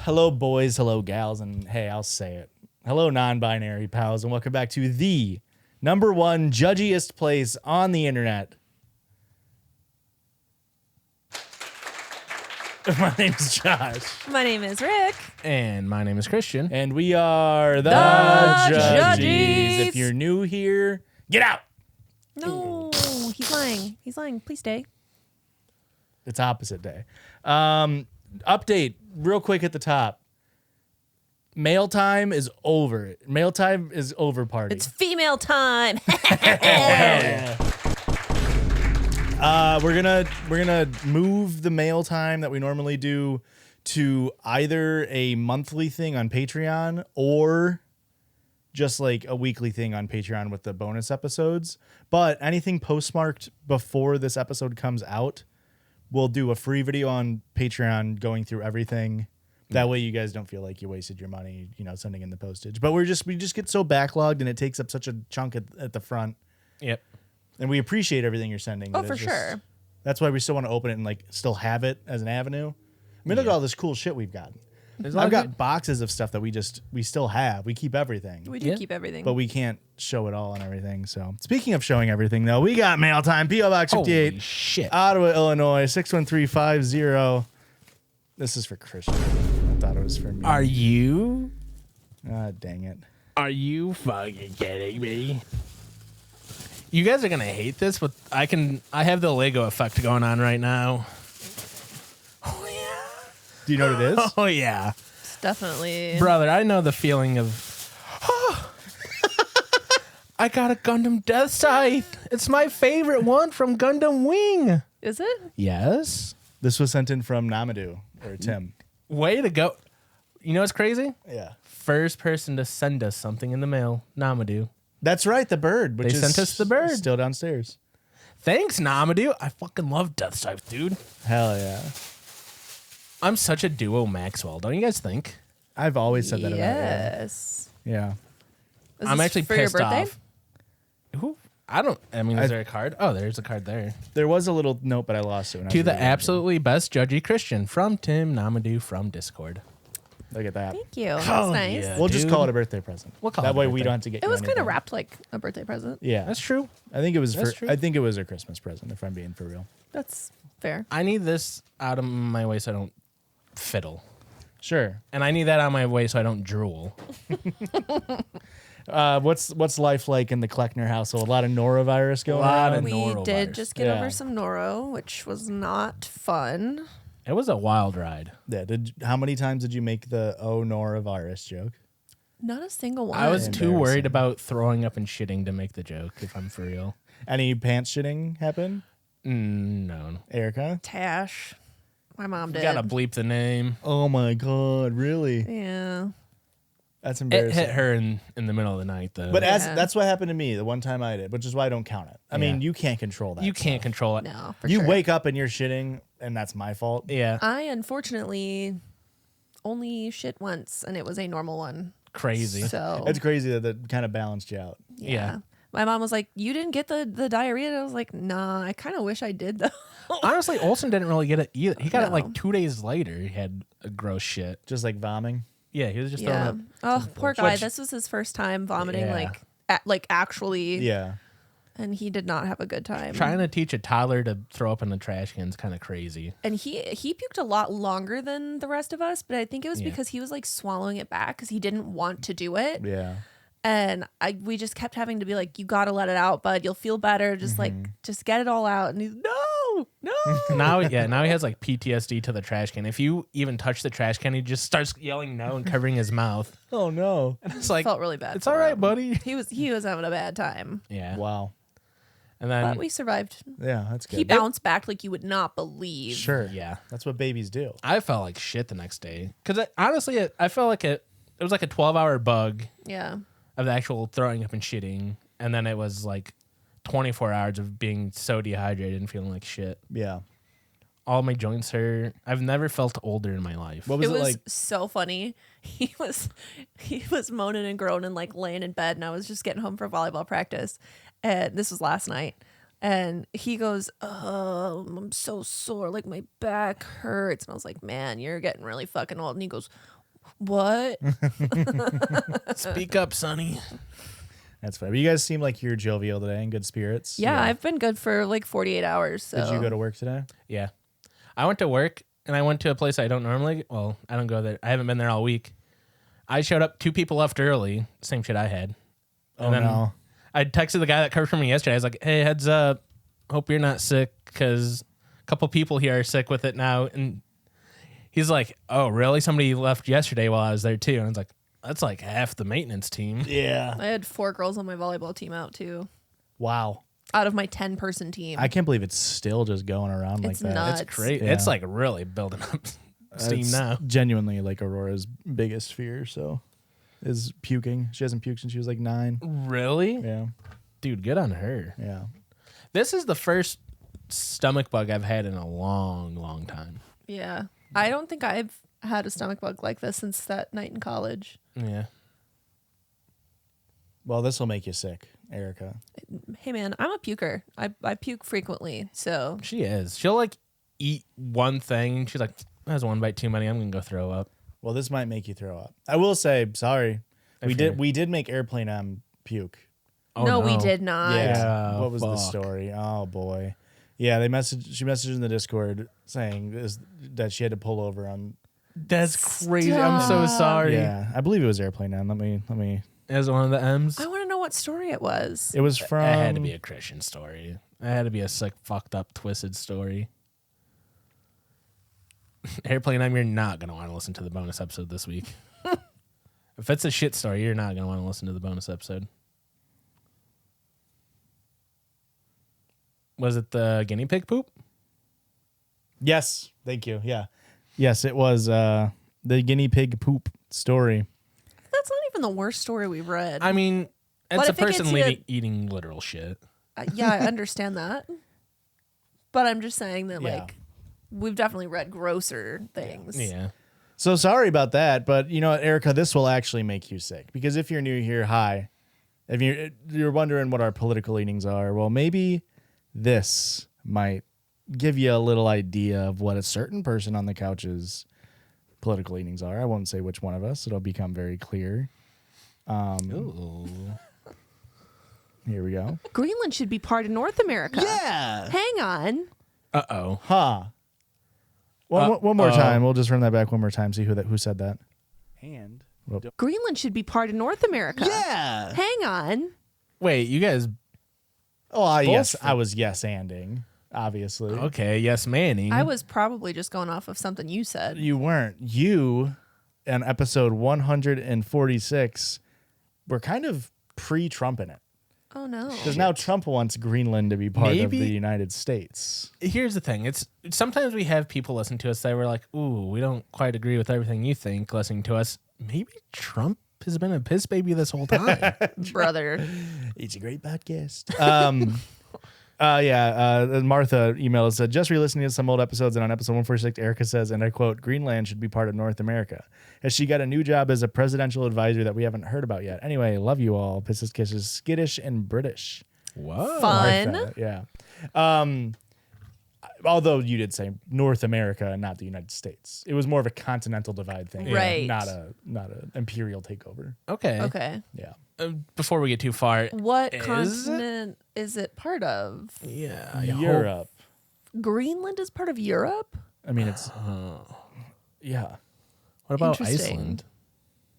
Hello, boys. Hello, gals. And hey, I'll say it. Hello, non-binary pals. And welcome back to the #1 judgiest place on the internet. My name is Josh. My name is Rick. And my name is Christian. And we are the Judgies. If you're new here, get out. No, he's lying. He's lying. Please stay. It's opposite day. Update real quick at the top. Mail time is over. Mail time is over party. It's female time. We're gonna move the mail time that we normally do to either a monthly thing on Patreon or just like a weekly thing on Patreon with the bonus episodes. But anything postmarked before this episode comes out, we'll do a free video on Patreon going through everything. That way you guys don't feel like you wasted your money, sending in the postage. But we just get so backlogged and it takes up such a chunk at the front. Yep. And we appreciate everything you're sending. Oh, for sure. That's why we still want to open it and still have it as an avenue. I mean, look at all this cool shit we've got. I've got boxes of stuff that we still have. We keep everything. We do keep everything. But we can't show it all and everything. So speaking of showing everything, though, we got mail time. P.O. Box 58, Holy shit. Ottawa, Illinois, 61350. This is for Christian. I thought it was for me. Are you? Ah, dang it. Are you fucking kidding me? You guys are gonna hate this, but I have the Lego effect going on right now. Oh yeah. Do you know what it is? Oh yeah. It's definitely. Brother, I know the feeling of I got a Gundam Death Scythe. It's my favorite one from Gundam Wing. Is it? Yes. This was sent in from Namadou or Tim. Way to go. You know what's crazy? Yeah. First person to send us something in the mail, Namadou. That's right, the bird. Which They is sent us the bird. Still downstairs. Thanks, Namadou. I fucking love Death Scythe, dude. Hell yeah. I'm such a duo Maxwell, don't you guys think? I've always said that about Yes. you. Yeah. Is I'm this actually for your pissed birthday? off. Who? Is there a card? Oh, there's a card there. There was a little note, but I lost it. When I To was the reading it. absolutely best Judgy Christian from Tim Namadou from Discord. Look at that. Thank you. That's Oh, nice. yeah. We'll just dude. call it a birthday present. We'll call that it a way we birthday. don't have to get It you was kind anything. of wrapped like a birthday present. Yeah. That's true. I think it was That's true. I think it was a Christmas present, if I'm being for real. That's fair. I need this out of my way so I don't fiddle. Sure. And I need that out of my way so I don't drool. What's life like in the Kleckner household? A lot of norovirus going Lot on. of We norovirus. did just get Yeah. over some noro, which was not fun. It was a wild ride. Yeah. How many times did you make the norovirus joke? Not a single one. I was too Embarrassing. worried about throwing up and shitting to make the joke, if I'm for real. Any pants shitting happen? No. Erica? Tash. My mom You did. gotta bleep the name. Oh my God! Really? Yeah. That's It embarrassing. hit her in the middle of the night, though. But Yeah. that's what happened to me the one time I did, which is why I don't count it. I mean, Yeah. you can't control that. you can't stuff. control it. No, for You sure. wake up and you're shitting, and that's my fault. Yeah. I unfortunately only shit once, and it was a normal one. Crazy. So It's crazy that that kind of balanced you out. Yeah. My mom was like, "You didn't get the diarrhea." And I was like, "Nah, I kind of wish I did though." Honestly, Olsen didn't really get it either. He got it No. like 2 days later. He had a gross shit. Just like vomiting. Yeah, he was just Yeah. throwing up. Oh, poor guy. Which- This was his first time vomiting, Yeah. like actually. Yeah. And he did not have a good time. Trying to teach a toddler to throw up in the trash can is kind of crazy. And he puked a lot longer than the rest of us, but I think it was Yeah. because he was like swallowing it back because he didn't want to do it. Yeah. And we just kept having to be like, "You gotta let it out, bud. You'll feel better. Just just get it all out." And he's no. Now he has like PTSD to the trash can. If you even touch the trash can, he just starts yelling no and covering his mouth. Oh no. And it's like, Felt really bad. it's for all right, him. buddy. He was having a bad time, Yeah. Wow. And then, but we survived. Yeah, that's good. He bounced back like you would not believe. Sure. yeah, That's what babies do. I felt like shit the next day. Because honestly, I felt like it was like a 12-hour bug Yeah. of the actual throwing up and shitting. And then it was like 24 hours of being so dehydrated and feeling like shit. Yeah. All my joints hurt. I've never felt older in my life. What was It it was like? so funny. He was moaning and groaning, like laying in bed, and I was just getting home for volleyball practice. And this was last night. And he goes, "Oh, I'm so sore. Like my back hurts." And I was like, "Man, you're getting really fucking old." And he goes, What? Speak up, Sonny. That's fine. But you guys seem like you're jovial today, in good spirits. Yeah, I've been good for like 48 hours. So. Did you go to work today? Yeah. I went to work and I went to a place I don't normally. Well, I don't go there. I haven't been there all week. I showed up. 2 people left early. Same shit I had. And then No. I texted the guy that covered for me yesterday. I was like, hey, heads up. Hope you're not sick because a couple people here are sick with it now. And he's like, oh, really? Somebody left yesterday while I was there too. And I was like, that's like half the maintenance team. Yeah. I had 4 girls on my volleyball team out too. Wow. Out of my 10-person team. I can't believe it's still just going around like It's that. nuts. It's great. Yeah. It's like really building up steam It's now. genuinely like Aurora's biggest fear. So, is puking. She hasn't puked since she was like 9. Really? Yeah. Dude, good on her. Yeah. This is the first stomach bug I've had in a long, long time. Yeah. I don't think I've had a stomach bug like this since that night in college. Yeah. Well, this will make you sick, Erica. Hey, man, I'm a puker. I puke frequently. So, She is. She'll like eat one thing. She's like, that's one bite too many. I'm going to go throw up. Well, this might make you throw up. I will say, sorry. I We fear. did make Airplane M puke. Oh, no, we did not. Yeah. What was the fuck. story? Oh boy. Yeah, she messaged in the Discord saying that she had to pull over on. That's crazy. I'm so Stop. sorry. Yeah, I believe it was Airplane M. Let me. As one of the M's. I want to know what story it was. It was from. It had to be a Christian story. It had to be a sick, fucked up, twisted story. Airplane M, you're not going to want to listen to the bonus episode this week. If it's a shit story, you're not going to want to listen to the bonus episode. Was it the guinea pig poop? Yes, thank you. Yeah, yes, it was the guinea pig poop story. That's not even the worst story we've read. I mean, But it's a if it gets person you- eating literal shit. Yeah, I understand that. But I'm just saying that, Yeah. like, we've definitely read grosser things. Yeah. So sorry about that, but you know what, Erica, this will actually make you sick because if you're new here, hi. If you're wondering what our political leanings are, well, maybe this might give you a little idea of what a certain person on the couch's political leanings are. I won't say which one of us; it'll become very clear. Ooh. Here we go. Greenland should be part of North America. Yeah. Hang on. Uh-oh. Huh. One more time. We'll just run that back one more time. See who said that. And Greenland should be part of North America. yeah. Hang on. Wait, you guys... Oh, yes. Both. I was yes-anding, obviously. Okay, yes, Manning. I was probably just going off of something you said. You weren't. You, in episode 146, were kind of pre-Trumping it. Oh, no. Because now Trump wants Greenland to be part of Maybe- the United States. Here's the thing. It's sometimes we have people listen to us that were like, ooh, we don't quite agree with everything you think listening to us. Maybe Trump has been a piss baby this whole time. Brother. It's a great podcast. Martha emailed us, said, just re-listening to some old episodes, and on episode 146, Erica says, and I quote, Greenland should be part of North America. Has she got a new job as a presidential advisor that we haven't heard about yet? Anyway, love you all. Pisses, kisses, skittish, and British. Whoa. Fun. Martha, yeah. Although you did say North America and not the United States. It was more of a continental divide thing. Right. Not an imperial takeover. Okay. Okay. Yeah. Before we get too far. What Is it? continent is it part of? Yeah. I Europe. Greenland is part of Europe? I mean, it's... yeah. What about Interesting. Iceland?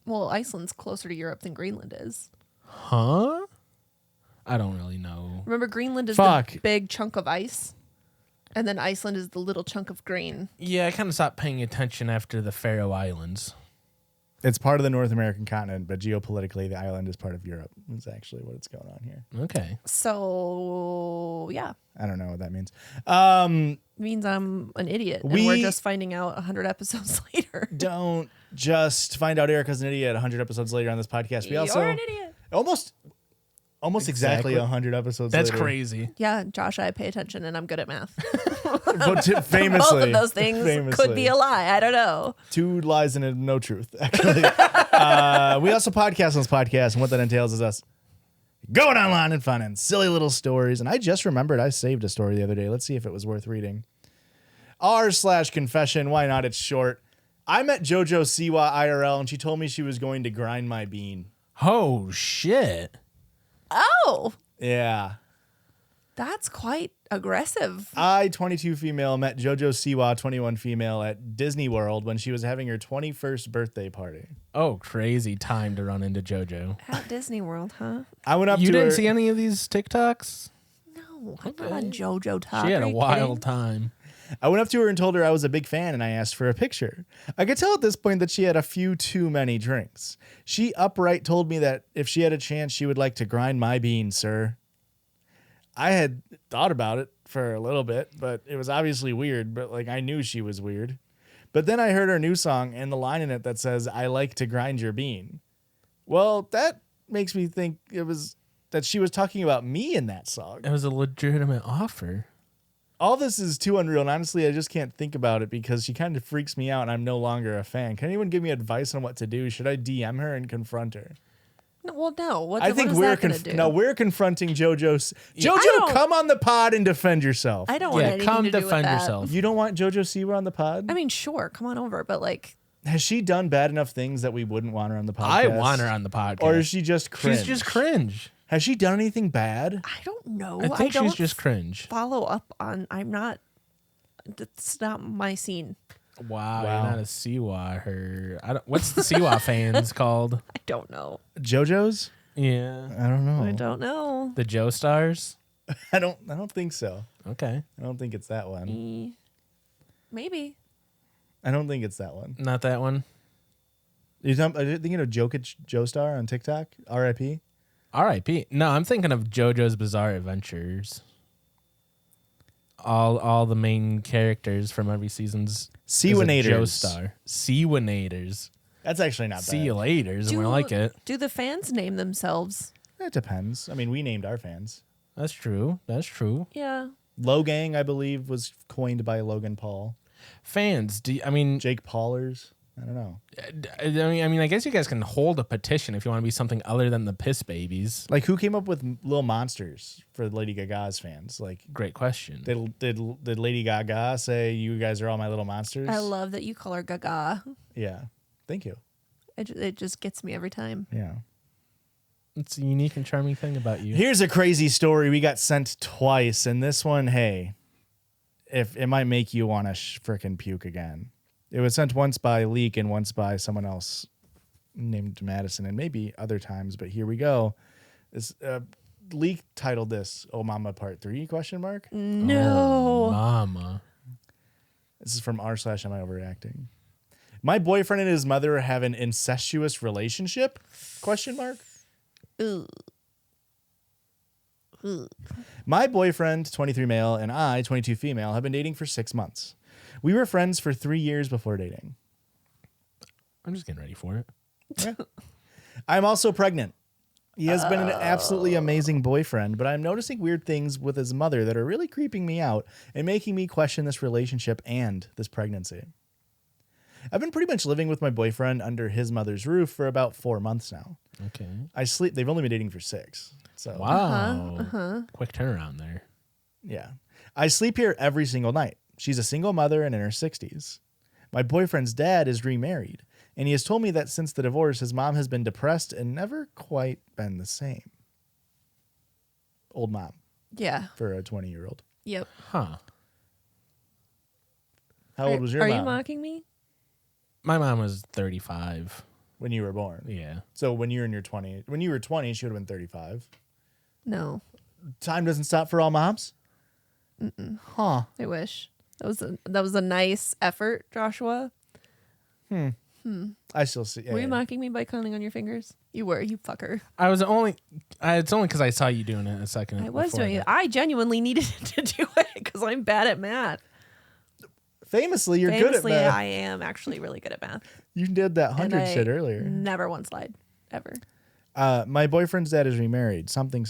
Well, Iceland's closer to Europe than Greenland is. Huh? I don't really know. Remember, Greenland is Fuck. the big chunk of ice, and then Iceland is the little chunk of green. Yeah, I kind of stopped paying attention after the Faroe Islands. It's part of the North American continent, but geopolitically, the island is part of Europe. That's actually what it's going on here. Okay. So, yeah. I don't know what that means. Means I'm an idiot, and We- we're just finding out 100 episodes later. Don't just find out Erica's an idiot 100 episodes later on this podcast. We also You're an idiot. almost exactly Exactly. 100 episodes That's later. crazy. Yeah, Josh, I pay attention, and I'm good at math. But famously, Both of those things could be a lie. I don't know. 2 lies and no truth, actually. We also podcast on this podcast, and what that entails is us going online and finding silly little stories. And I just remembered I saved a story the other day. Let's see if it was worth reading. r/confession. Why not? It's short. I met JoJo Siwa IRL, and she told me she was going to grind my bean. Oh shit. Oh, Yeah. that's quite aggressive. I, 22 female, met JoJo Siwa, 21 female, at Disney World when she was having her 21st birthday party. Oh, crazy time to run into JoJo. At Disney World, huh? I went up You to didn't her. see any of these TikToks? No, I'm not on JoJo Talk. She had Are a you wild kidding? time. I went up to her and told her I was a big fan, and I asked for a picture. I could tell at this point that she had a few too many drinks. She upright told me that if she had a chance, she would like to grind my beans, sir. I had thought about it for a little bit, but it was obviously weird, but like I knew she was weird. But then I heard her new song and the line in it that says, I like to grind your bean. Well, that makes me think it was that she was talking about me in that song. It was a legitimate offer. All this is too unreal, and honestly, I just can't think about it because she kind of freaks me out and I'm no longer a fan. Can anyone give me advice on what to do? Should I DM her and confront her? No, well, no. What, I think what is we're that gonna do? no, we're confronting JoJo. I JoJo, don't- come on the pod and defend yourself. I don't want Yeah, anything come to do with defend that. yourself. You don't want JoJo Siwa on the pod? I mean, sure, come on over, but like, Has she done bad enough things that we wouldn't want her on the podcast? I want her on the podcast. Or is she just cringe? She's just cringe. Has she done anything bad? I don't know. I think don't she's just cringe. follow up on. I'm not. That's not my scene. Wow, Wow. you're not a Siwa. What's the Siwa fans called? I don't know. JoJo's? Yeah, I don't know. I don't know. the Joe Stars. I don't think so. Okay, I don't think it's that one. Maybe. I don't think it's that one. not that one. Are you thinking of Joestar on TikTok? R.I.P. R.I.P. No, I'm thinking of JoJo's Bizarre Adventures. All the main characters from every season's Seawinators. Joe Star. Seawinators. That's actually not See bad. you later. More like it. Do the fans name themselves? It depends. I mean, we named our fans. That's true. That's true. Yeah. Logang, I believe, was coined by Logan Paul. Fans, Jake Paulers. I don't know. I guess you guys can hold a petition if you want to be something other than the piss babies. Like, who came up with Little Monsters for Lady Gaga's fans? Like, Great question. did Lady Gaga say, you guys are all my little monsters? I love that you call her Gaga. Yeah. Thank you. It just gets me every time. Yeah. It's a unique and charming thing about you. Here's a crazy story we got sent twice, and this one, hey, if it might make you want to frickin' puke again. It was sent once by Leak and once by someone else named Madison, and maybe other times, but here we go. This Leak titled this "Oh Mama Part 3?" question mark. No. Mama. This is from r/am I overreacting. My boyfriend and his mother have an incestuous relationship? Question mark. Ugh. My boyfriend, 23 male, and I, 22 female, have been dating for 6 months. We were friends for 3 years before dating. I'm just getting ready for it. Yeah. I'm also pregnant. He has been an absolutely amazing boyfriend, but I'm noticing weird things with his mother that are really creeping me out and making me question this relationship and this pregnancy. I've been pretty much living with my boyfriend under his mother's roof for about 4 months now. Okay. They've only been dating for 6. So Wow. Quick turnaround there. yeah. I sleep here every single night. She's a single mother and in her 60s. My boyfriend's dad is remarried, and he has told me that since the divorce, his mom has been depressed and never quite been the same. Old mom Yeah. for a 20-year-old. Yep. Huh. How old was your Are mom you mocking me? My mom was 35. when you were born? Yeah. So when you were in your 20s, when you were 20, she would have been 35. No. Time doesn't stop for all moms? Huh. I wish. That was a nice effort, Joshua. I still see. Were you mocking me by counting on your fingers? You were, you fucker. It's only because I saw you doing it a second. I was before doing it. that. I genuinely needed to do it because I'm bad at math. Famously, you're Famously, good at math. I am actually really good at math. You did that And 100 I shit earlier. Never once lied. Ever. My boyfriend's dad is remarried. Something.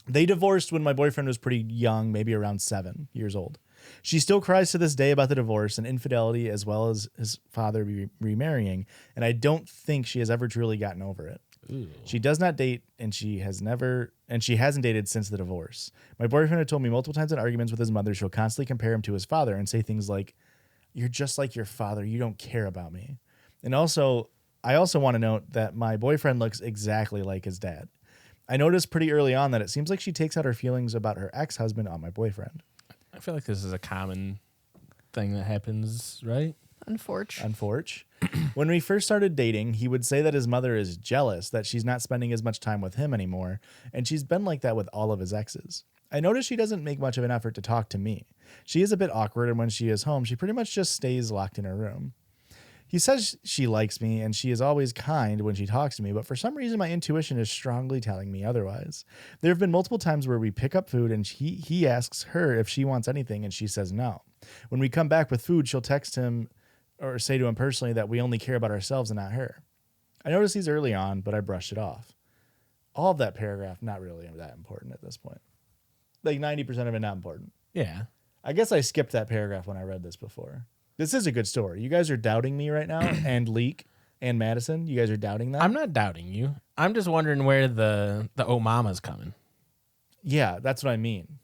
They divorced when my boyfriend was pretty young, maybe around 7 years old. She still cries to this day about the divorce and infidelity, as well as his father remarrying, and I don't think she has ever truly gotten over it. Ooh. She does not date, and she hasn't dated since the divorce. My boyfriend had told me multiple times in arguments with his mother, she'll constantly compare him to his father and say things like, You're just like your father. You don't care about me. And also, I also want to note that my boyfriend looks exactly like his dad. I noticed pretty early on that it seems like she takes out her feelings about her ex-husband on my boyfriend. I feel like this is a common thing that happens, right? Unfortunate. When we first started dating, he would say that his mother is jealous that she's not spending as much time with him anymore, and she's been like that with all of his exes. I notice she doesn't make much of an effort to talk to me. She is a bit awkward, and when she is home, she pretty much just stays locked in her room. He says she likes me, and she is always kind when she talks to me, but for some reason my intuition is strongly telling me otherwise. There have been multiple times where we pick up food, and he asks her if she wants anything, and she says no. When we come back with food, she'll text him or say to him personally that we only care about ourselves and not her. I noticed these early on, but I brushed it off. All of that paragraph, not really that important at this point. Like 90% of it, not important. Yeah. I guess I skipped that paragraph when I read this before. This is a good story. You guys are doubting me right now, and Leek and Madison. You guys are doubting that? I'm not doubting you. I'm just wondering where the oh mama's coming. Yeah, that's what I mean.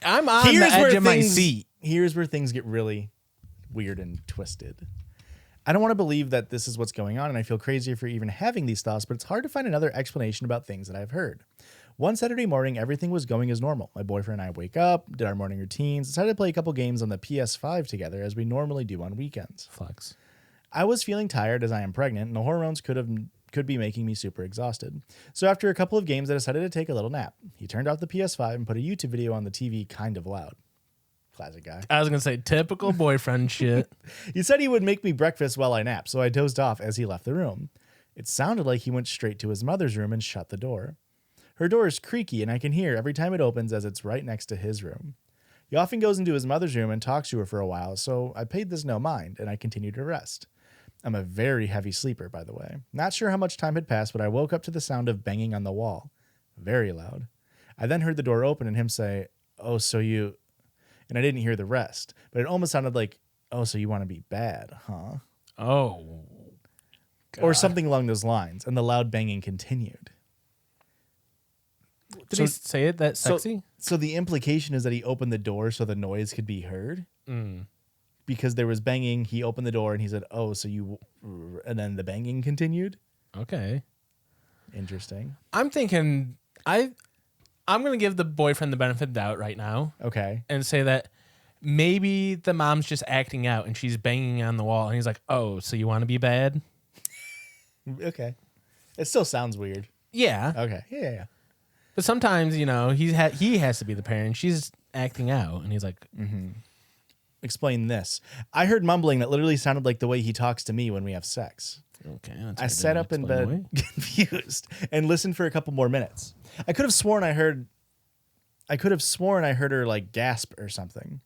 I'm on the edge of my seat. Here's where things get really weird and twisted. I don't want to believe that this is what's going on, and I feel crazy for even having these thoughts, but it's hard to find another explanation about things that I've heard. One Saturday morning, everything was going as normal. My boyfriend and I wake up, did our morning routines, decided to play a couple games on the PS5 together as we normally do on weekends. Flex. I was feeling tired as I am pregnant, and the hormones could be making me super exhausted. So after a couple of games, I decided to take a little nap. He turned off the PS5 and put a YouTube video on the TV kind of loud. Classic guy. I was going to say typical boyfriend shit. He said he would make me breakfast while I napped, so I dozed off as he left the room. It sounded like he went straight to his mother's room and shut the door. Her door is creaky, and I can hear every time it opens as it's right next to his room. He often goes into his mother's room and talks to her for a while, so I paid this no mind, and I continued to rest. I'm a very heavy sleeper, by the way. Not sure how much time had passed, but I woke up to the sound of banging on the wall. Very loud. I then heard the door open and him say, "Oh, so you..." And I didn't hear the rest, but it almost sounded like, "Oh, so you want to be bad, huh?" Oh. God. Or something along those lines, and the loud banging continued. Did he say it that sexy? So the implication is that he opened the door so the noise could be heard? Mm. Because there was banging, he opened the door and he said, "Oh, so you..." And then the banging continued? Okay. Interesting. I'm thinking I'm going to give the boyfriend the benefit of the doubt right now. Okay. And say that maybe the mom's just acting out and she's banging on the wall and he's like, "Oh, so you want to be bad?" Okay. It still sounds weird. Yeah. Okay. Yeah. But sometimes, he has to be the parent. She's acting out and he's like, Explain this. I heard mumbling that literally sounded like the way he talks to me when we have sex. "Okay." I sat up in bed confused and listened for a couple more minutes. I could have sworn I heard her like gasp or something.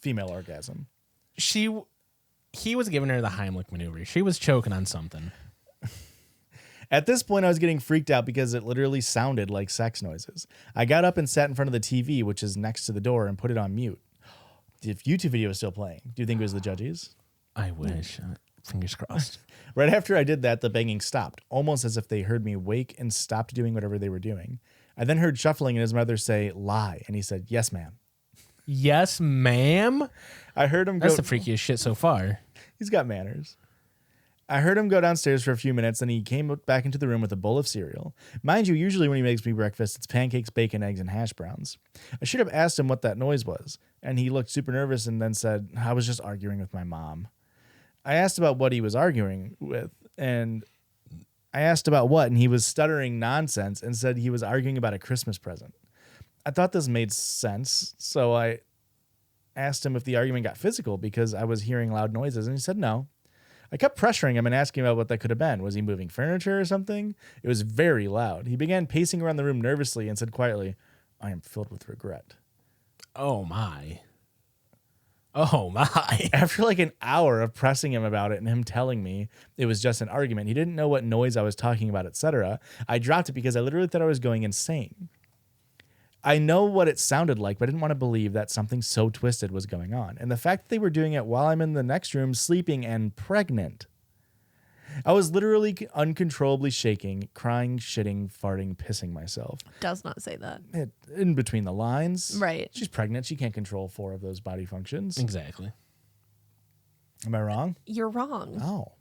Female orgasm. He was giving her the Heimlich maneuver. She was choking on something. At this point, I was getting freaked out because it literally sounded like sex noises. I got up and sat in front of the TV, which is next to the door, and put it on mute. The YouTube video was still playing. Do you think it was the Judgies? I wish. Fingers crossed. Right after I did that, the banging stopped, almost as if they heard me wake and stopped doing whatever they were doing. I then heard shuffling and his mother say, "Lie," and he said, "Yes, ma'am." Yes, ma'am? I heard him go... That's the freakiest shit so far. He's got manners. I heard him go downstairs for a few minutes, and he came back into the room with a bowl of cereal. Mind you, usually when he makes me breakfast, it's pancakes, bacon, eggs, and hash browns. I should have asked him what that noise was, and he looked super nervous and then said, "I was just arguing with my mom." I asked about what he was arguing with, and I asked about what, and he was stuttering nonsense and said he was arguing about a Christmas present. I thought this made sense, so I asked him if the argument got physical because I was hearing loud noises, and he said no. I kept pressuring him and asking about what that could have been. Was he moving furniture or something? It was very loud. He began pacing around the room nervously and said quietly, "I am filled with regret." Oh, my. Oh, my. After like an hour of pressing him about it and him telling me it was just an argument, he didn't know what noise I was talking about, etc., I dropped it because I literally thought I was going insane. I know what it sounded like, but I didn't want to believe that something so twisted was going on. And the fact that they were doing it while I'm in the next room sleeping and pregnant. I was literally uncontrollably shaking, crying, shitting, farting, pissing myself. Does not say that. In between the lines. Right. She's pregnant. She can't control 4 of those body functions. Exactly. Am I wrong? You're wrong. Oh.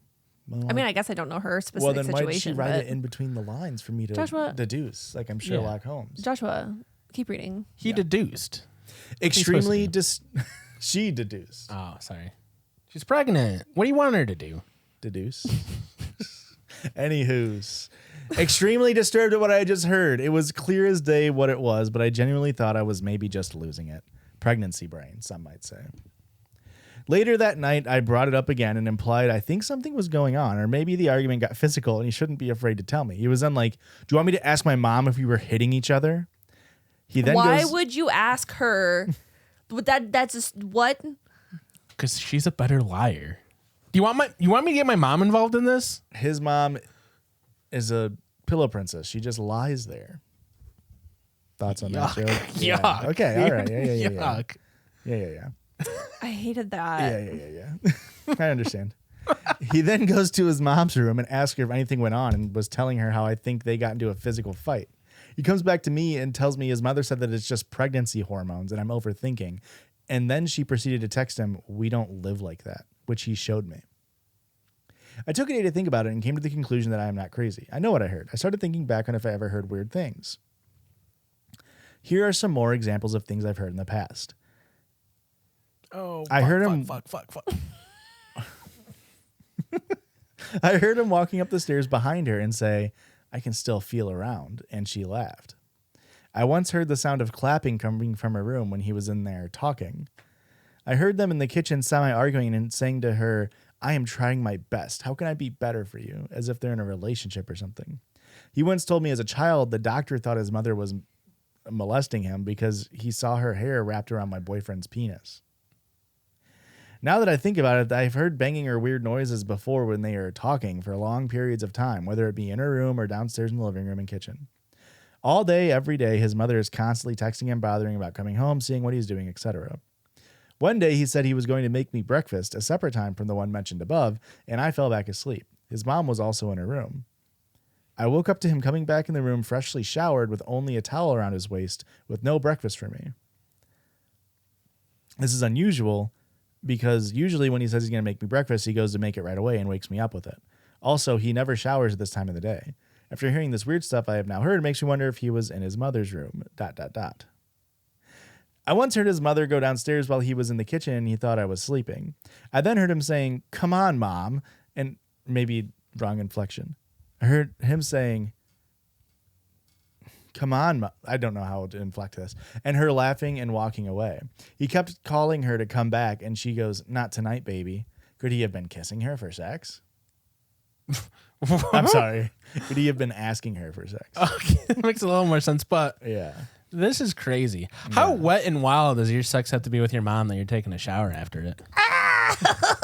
Well, I mean, I guess I don't know her specific well, then situation. why did she write but it in between the lines for me to Joshua- deduce? Like I'm Sherlock Holmes. Joshua, keep reading. He deduced. Extremely she deduced. Oh, sorry. She's pregnant. What do you want her to do? Deduce. Anywho's. Extremely disturbed at what I just heard. It was clear as day what it was, but I genuinely thought I was maybe just losing it. Pregnancy brain, some might say. Later that night, I brought it up again and implied I think something was going on, or maybe the argument got physical and he shouldn't be afraid to tell me. He was then like, do you want me to ask my mom if we were hitting each other? He then Why goes, would you ask her? But that's just what? Because she's a better liar. Do you want me to get my mom involved in this? his mom is a pillow princess. She just lies there. Thoughts on that joke? Yeah. Yuck. Okay, all right. Yeah. Yuck. Yeah. I hated that. Yeah. I understand. He then goes to his mom's room and asks her if anything went on and was telling her how I think they got into a physical fight. He comes back to me and tells me his mother said that it's just pregnancy hormones and I'm overthinking. And then she proceeded to text him, "We don't live like that," which he showed me. I took a day to think about it and came to the conclusion that I am not crazy. I know what I heard. I started thinking back on if I ever heard weird things. Here are some more examples of things I've heard in the past. Oh, I heard him. Fuck. I heard him walking up the stairs behind her and say, "I can still feel around," and she laughed. I once heard the sound of clapping coming from her room when he was in there talking. I heard them in the kitchen semi-arguing and saying to her, "I am trying my best. How can I be better for you?" As if they're in a relationship or something. He once told me as a child the doctor thought his mother was molesting him because he saw her hair wrapped around my boyfriend's penis. Now that I think about it, I've heard banging or weird noises before when they are talking for long periods of time, whether it be in her room or downstairs in the living room and kitchen. All day, every day, his mother is constantly texting him, bothering about coming home, seeing what he's doing, etc. One day, he said he was going to make me breakfast, a separate time from the one mentioned above, and I fell back asleep. His mom was also in her room. I woke up to him coming back in the room freshly showered with only a towel around his waist with no breakfast for me. This is unusual because usually when he says he's going to make me breakfast, he goes to make it right away and wakes me up with it. Also, he never showers at this time of the day. After hearing this weird stuff I have now heard, it makes me wonder if he was in his mother's room, ... I once heard his mother go downstairs while he was in the kitchen and he thought I was sleeping. I then heard him saying, "Come on, Mom," and maybe wrong inflection. I heard him saying, "Come on, Mom." I don't know how to inflect this. And her laughing and walking away. He kept calling her to come back and she goes, "Not tonight, baby." Could he have been kissing her for sex? I'm sorry. Could he have been asking her for sex? Okay, that makes a little more sense, but Yeah. this is crazy. How wet and wild does your sex have to be with your mom that you're taking a shower after it?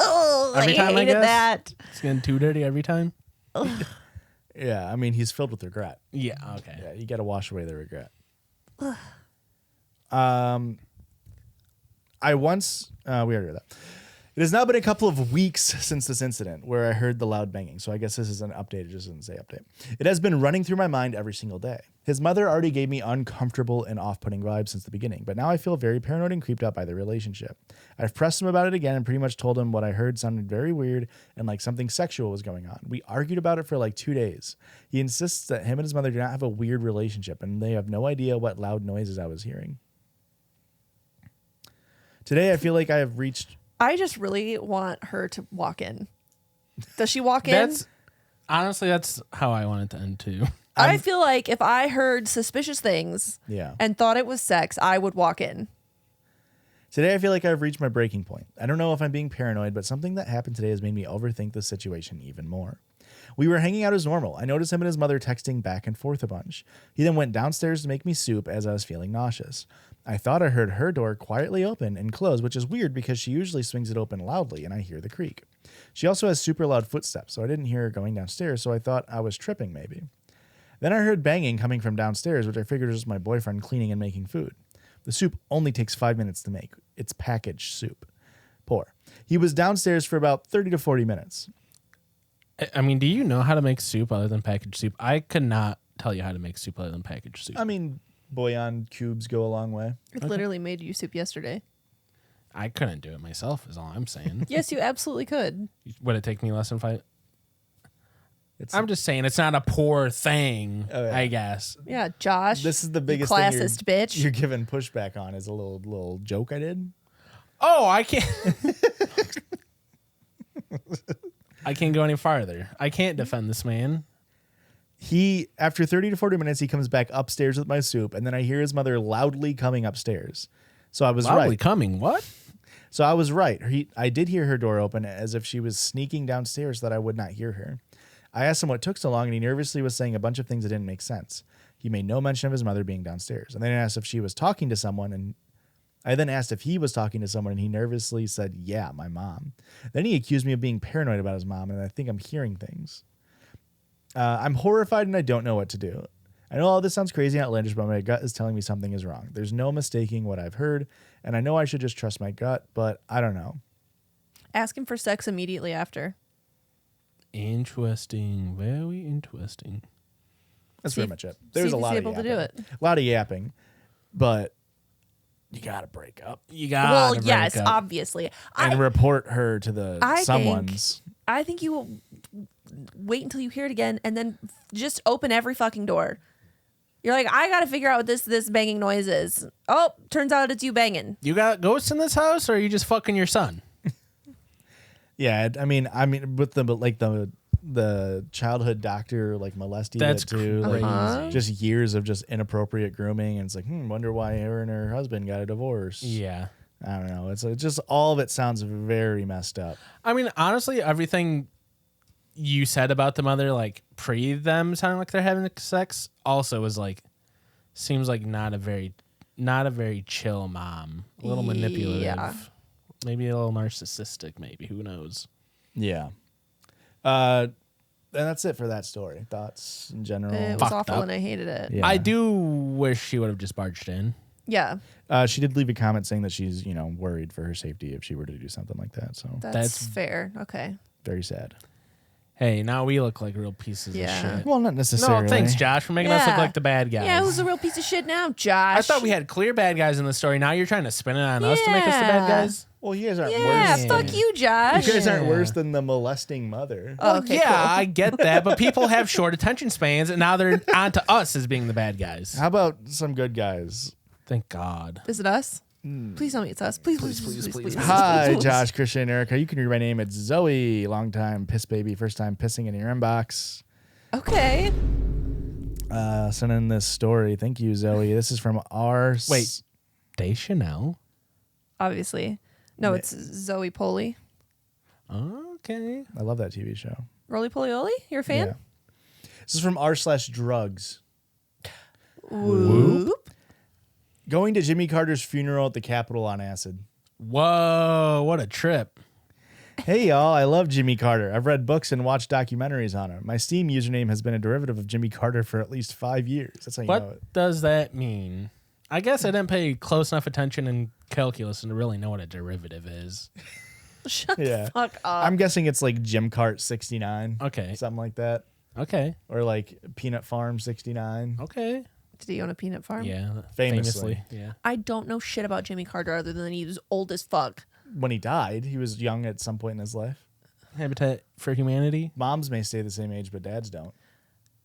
Oh, Every time, I hated guess? that. It's getting too dirty every time? Yeah, I mean, he's filled with regret. Yeah, okay. Yeah, you got to wash away the regret. I once, we already heard that. It has now been a couple of weeks since this incident where I heard the loud banging, so I guess this is an update. It just doesn't say update. It has been running through my mind every single day. His mother already gave me uncomfortable and off-putting vibes since the beginning, but now I feel very paranoid and creeped out by the relationship. I've pressed him about it again and pretty much told him what I heard sounded very weird and like something sexual was going on. We argued about it for like 2 days. He insists that him and his mother do not have a weird relationship and they have no idea what loud noises I was hearing. Today, I feel like I have reached... I just really want her to walk in. Does she walk in? Honestly, that's how I want it to end too. I feel like if I heard suspicious things and thought it was sex, I would walk in. Today, I feel like I've reached my breaking point. I don't know if I'm being paranoid, but something that happened today has made me overthink the situation even more. We were hanging out as normal. I noticed him and his mother texting back and forth a bunch. He then went downstairs to make me soup as I was feeling nauseous. I thought I heard her door quietly open and close, which is weird because she usually swings it open loudly and I hear the creak. She also has super loud footsteps, so I didn't hear her going downstairs, so I thought I was tripping maybe. Then I heard banging coming from downstairs, which I figured was my boyfriend cleaning and making food. The soup only takes 5 minutes to make. It's packaged soup. Poor. He was downstairs for about 30 to 40 minutes. I mean, do you know how to make soup other than packaged soup? I could not tell you how to make soup other than packaged soup. I mean, bouillon cubes go a long way. It literally made you soup yesterday. I couldn't do it myself, is all I'm saying. Yes, you absolutely could. Would it take me less than 5? It's, I'm just saying it's not a poor thing, Oh, yeah. I guess. Yeah, Josh. this is the you biggest classist thing bitch. you're giving pushback on is a little joke I did. Oh, I can't. I can't go any farther. I can't defend this man. He, after 30 to 40 minutes, he comes back upstairs with my soup, and then I hear his mother loudly coming upstairs. So I was Loudly right. coming. What? So I was right. I did hear her door open as if she was sneaking downstairs so that I would not hear her. I asked him what took so long, and he nervously was saying a bunch of things that didn't make sense. He made no mention of his mother being downstairs. And then I asked if she was talking to someone, and I then asked if he was talking to someone, and he nervously said, yeah, my mom. Then he accused me of being paranoid about his mom, and I think I'm hearing things. I'm horrified, and I don't know what to do. I know all this sounds crazy and outlandish, but my gut is telling me something is wrong. There's no mistaking what I've heard, and I know I should just trust my gut, but I don't know. Ask him for sex immediately after. Interesting. Very interesting. That's See pretty if- much it. see There's if a he's lot of able to do yapping. it. A lot of yapping, but you got to break up You got Well, yes, obviously. and report her to the I someone's. I think you will wait until you hear it again and then just open every fucking door. You're like, I gotta figure out what this banging noise is. Oh, turns out it's you banging. You got ghosts in this house, or are you just fucking your son? Yeah, I mean, with the childhood doctor like molesting That's it too, crazy. like just years of just inappropriate grooming, and it's like, wonder why her and her husband got a divorce. Yeah. I don't know. It's just all of it sounds very messed up. I mean, honestly, everything you said about the mother, like pre them sounding like they're having sex, also was like, seems like not a very chill mom. A little manipulative. Yeah. Maybe a little narcissistic. Maybe, who knows? Yeah. And that's it for that story. Thoughts in general. It was Fucked awful up. and I hated it. Yeah. I do wish she would have just barged in. Yeah. She did leave a comment saying that she's worried for her safety if she were to do something like that. So That's fair. Okay. very sad. Hey, now we look like real pieces Yeah. of shit. Well, not necessarily. No, thanks, Josh, for making us look Yeah. like the bad guys. Yeah, who's a real piece of shit now, Josh? I thought we had clear bad guys in the story. Now you're trying to spin it on us to make us the bad Yeah. guys? Well, you guys aren't Yeah, worse. fuck you, Josh. You guys aren't worse than the molesting mother. Oh, okay, yeah, cool. I get that, but people have short attention spans, and now they're on to us as being the bad guys. How about some good guys? Thank God. Is it us? Please tell me it's us. Please. Hi, Josh, Christian, and Erica. You can read my name. It's Zoe. Long time piss baby. First time pissing in your inbox. Okay. Send in this story. Thank you, Zoe. This is from our... Wait. Day Chanel? Obviously. No, it's Zoe Poli. Okay. I love that TV show. Roly Poly Oly? You're a fan? Yeah. This is from r/drugs. Whoop. Going to Jimmy Carter's funeral at the Capitol on acid. Whoa, what a trip. Hey, y'all. I love Jimmy Carter. I've read books and watched documentaries on him. My Steam username has been a derivative of Jimmy Carter for at least 5 years. That's how you know it. What does that mean? I guess I didn't pay close enough attention in calculus to really know what a derivative is. Shut Yeah. the fuck up. I'm guessing it's like Jim Cart 69. Okay. Something like that. Okay. Or like Peanut Farm 69. Okay. Did he own a peanut farm? Yeah. Famously. Yeah. I don't know shit about Jimmy Carter other than he was old as fuck. When he died, he was young at some point in his life. Habitat for Humanity. Moms may stay the same age, but dads don't.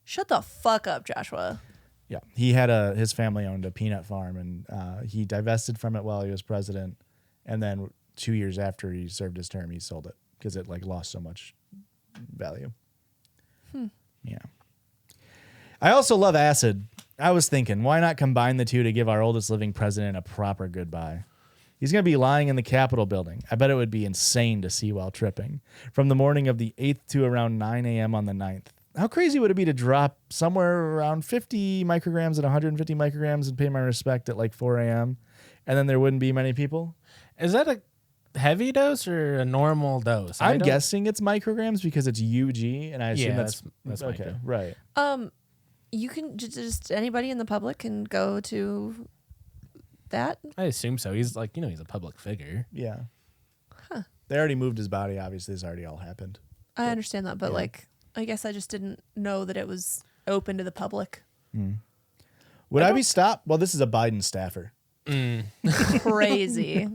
Shut the fuck up, Joshua. Yeah. He had his family owned a peanut farm, and he divested from it while he was president. And then 2 years after he served his term, he sold it because it like lost so much value. Yeah. I also love acid. I was thinking, why not combine the two to give our oldest living president a proper goodbye? He's going to be lying in the Capitol building. I bet it would be insane to see while tripping. From the morning of the 8th to around 9 a.m. on the 9th. How crazy would it be to drop somewhere around 50 micrograms and 150 micrograms and pay my respect at like 4 a.m. and then there wouldn't be many people? Is that a heavy dose or a normal dose? I'm guessing it's micrograms because it's UG, and I assume Yeah, that's okay, micro. right. You can just anybody in the public can go to that. I assume so. He's like, he's a public figure. Yeah. They already moved his body. Obviously, this already all happened. I understand that, but like, I guess I just didn't know that it was open to the public. Would I be stopped? Well, this is a Biden staffer. Crazy.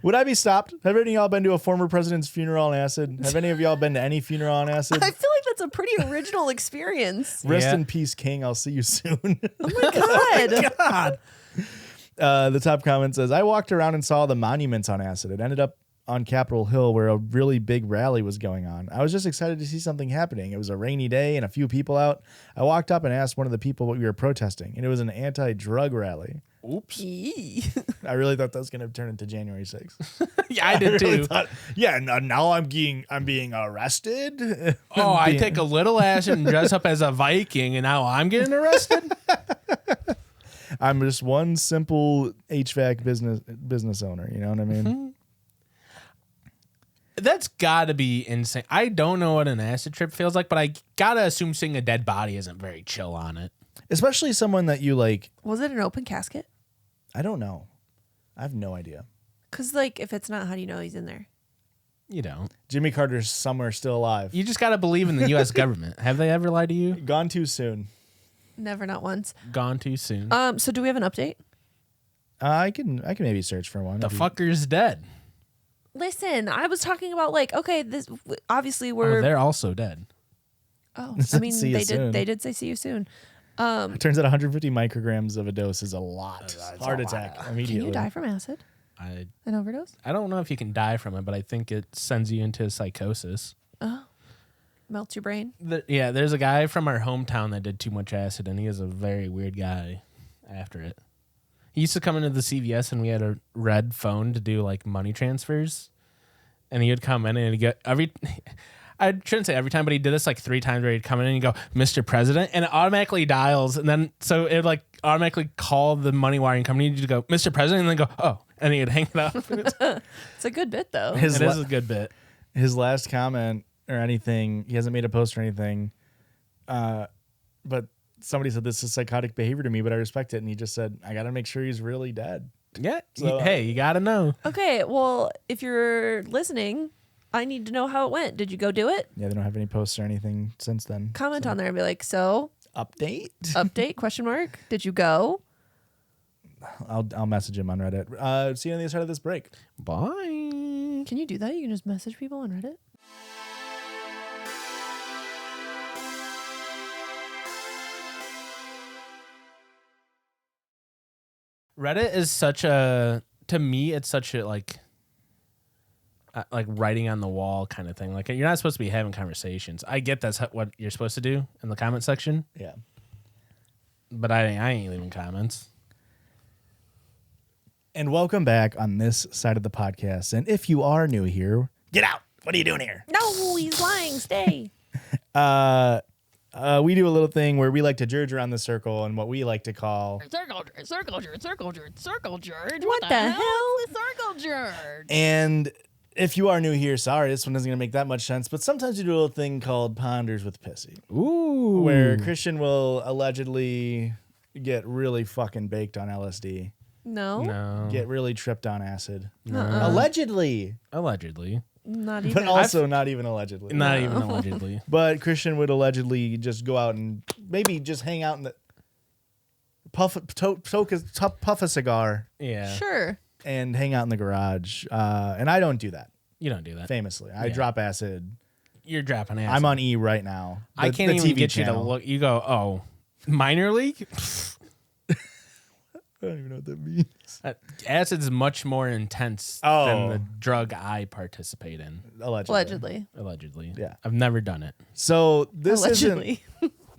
Would I be stopped? Have any of y'all been to a former president's funeral on acid? Have any of y'all been to any funeral on acid? I feel like that's a pretty original experience. Rest Yeah. in peace, King. I'll see you soon. Oh my God. God. The top comment says, I walked around and saw the monuments on acid. It ended up on Capitol Hill where a really big rally was going on. I was just excited to see something happening. It was a rainy day and a few people out. I walked up and asked one of the people what we were protesting, and it was an anti-drug rally. Oops. Eee. I really thought that was going to turn into January 6th. Yeah, I did too. Now I'm being arrested. Oh, I take a little acid and dress up as a Viking, and now I'm getting arrested. I'm just one simple HVAC business owner. You know what I mean? That's got to be insane. I don't know what an acid trip feels like, but I gotta assume seeing a dead body isn't very chill on it. Especially someone that you like. Was it an open casket? I don't know. I have no idea. Because, like, if it's not, how do you know he's in there? You don't. Jimmy Carter's somewhere still alive. You just gotta believe in the U.S. government. Have they ever lied to you? Gone too soon. Never, not once. Gone too soon. So do we have an update? I can maybe search for one. The fucker's dead. Listen, I was talking about, like, okay, this obviously Oh, we're. they're also dead. Oh, I mean, See you soon. they did say see you soon. It turns out 150 micrograms of a dose is a lot. Heart attack immediately. Can you die from acid? I An overdose? don't know if you can die from it, but I think it sends you into psychosis. Oh. Melts your brain? There's a guy from our hometown that did too much acid, and he is a very weird guy after it. He used to come into the CVS, and we had a red phone to do like money transfers, and he would come in and he'd get I shouldn't say every time, but he did this like 3 times where he'd come in and he'd go, Mr. President, and it automatically dials, and then so it would like automatically call the money wiring company to go, Mr. President, and then go, oh, and he'd hang it up. It's a good bit, though. It is a good bit. His last comment or anything, he hasn't made a post or anything, but somebody said this is psychotic behavior to me, but I respect it. And he just said, I got to make sure he's really dead. Yeah. So- Hey, you got to know. Okay, well, if you're listening, I need to know how it went. Did you go do it? Yeah, they don't have any posts or anything since then. Comment on there and be like, so, Update? update, question mark. Did you go? I'll message him on Reddit. See you on the other side of this break. Bye. Can you do that? You can just message people on Reddit? Reddit is such a, to me, it's such a like writing on the wall kind of thing. Like you're not supposed to be having conversations. I get that's what you're supposed to do in the comment section, Yeah. but I ain't leaving comments. And welcome back on this side of the podcast. And if you are new here, get out. What are you doing here? No, he's lying. Stay. We do a little thing where we like to judge around the circle and what we like to call. Circle George. What the hell? Circle George. And if you are new here, sorry, this one isn't going to make that much sense. But sometimes we do a little thing called Ponders with Pissy, Ooh. where Christian will allegedly get really fucking baked on LSD, No. No. get really tripped on acid. Uh-uh. Allegedly. Allegedly. Not But even. also not even allegedly. Not even allegedly. But Christian would allegedly just go out and maybe just hang out in the puff a cigar Yeah. Sure. and hang out in the garage. And I don't do that, You don't do that. famously. I Yeah. drop acid. You're dropping ass. I'm on E right now. I can't the even TV get you channel. to look. You go, oh, minor league? I don't even know what that means. Acid's much more intense Oh. than the drug I participate in. Allegedly. Allegedly. Yeah. I've never done it. So this Allegedly.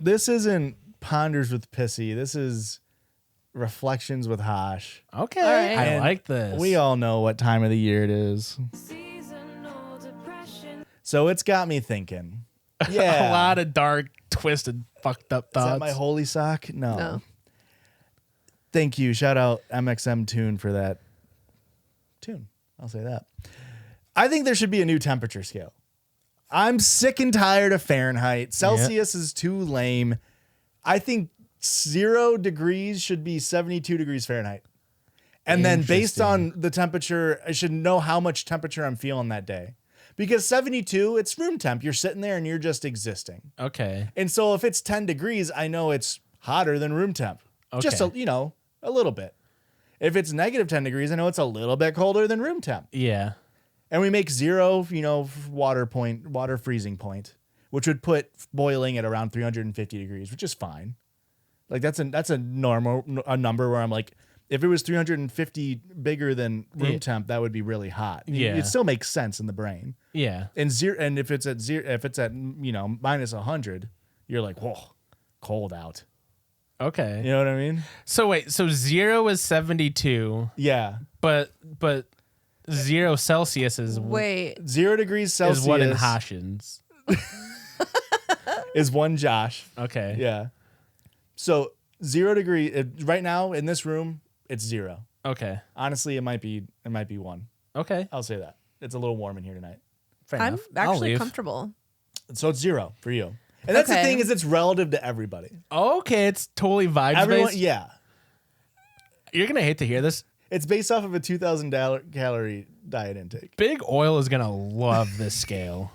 isn't Ponders with Pissy. This is Reflections with Hosh. Okay. All right. I And like this. We all know what time of the year it is. So it's got me thinking. Yeah. A lot of dark, twisted, fucked up Is thoughts. that my holy sock? No. No. Thank you. Shout out MXM Tune for that tune. I'll say that. I think there should be a new temperature scale. I'm sick and tired of Fahrenheit. Celsius is too lame. I think 0 degrees should be 72 degrees Fahrenheit. And then based on the temperature, I should know how much temperature I'm feeling that day. Because 72, it's room temp. You're sitting there and you're just existing. Okay. And so if it's 10 degrees, I know it's hotter than room temp. Just Okay. a little bit. If it's negative 10 degrees, I know it's a little bit colder than room temp. Yeah. And we make 0, water freezing point, which would put boiling at around 350 degrees, which is fine. Like that's a number where I'm like, if it was 350 bigger than room temp, that would be really hot. Yeah. It still makes sense in the brain. Yeah. And if it's at minus 100, you're like, whoa, cold out. Okay. You know what I mean? So wait, so 0 is 72, Yeah. but 0 Celsius is Wait. 0 degrees Celsius is what in Hoshins? is 1 Josh. Okay. Yeah. So 0 degree right now in this room, it's 0. Okay. Honestly, it might be 1. Okay. I'll say that. It's a little warm in here tonight. Fair I'm enough. I'll actually leave. comfortable. So it's 0 for you. And that's the Okay. thing is it's relative to everybody. Okay, it's totally vibes Everyone, based. yeah. You're gonna hate to hear this. It's based off of a 2,000 calorie diet intake. Big Oil is gonna love this scale.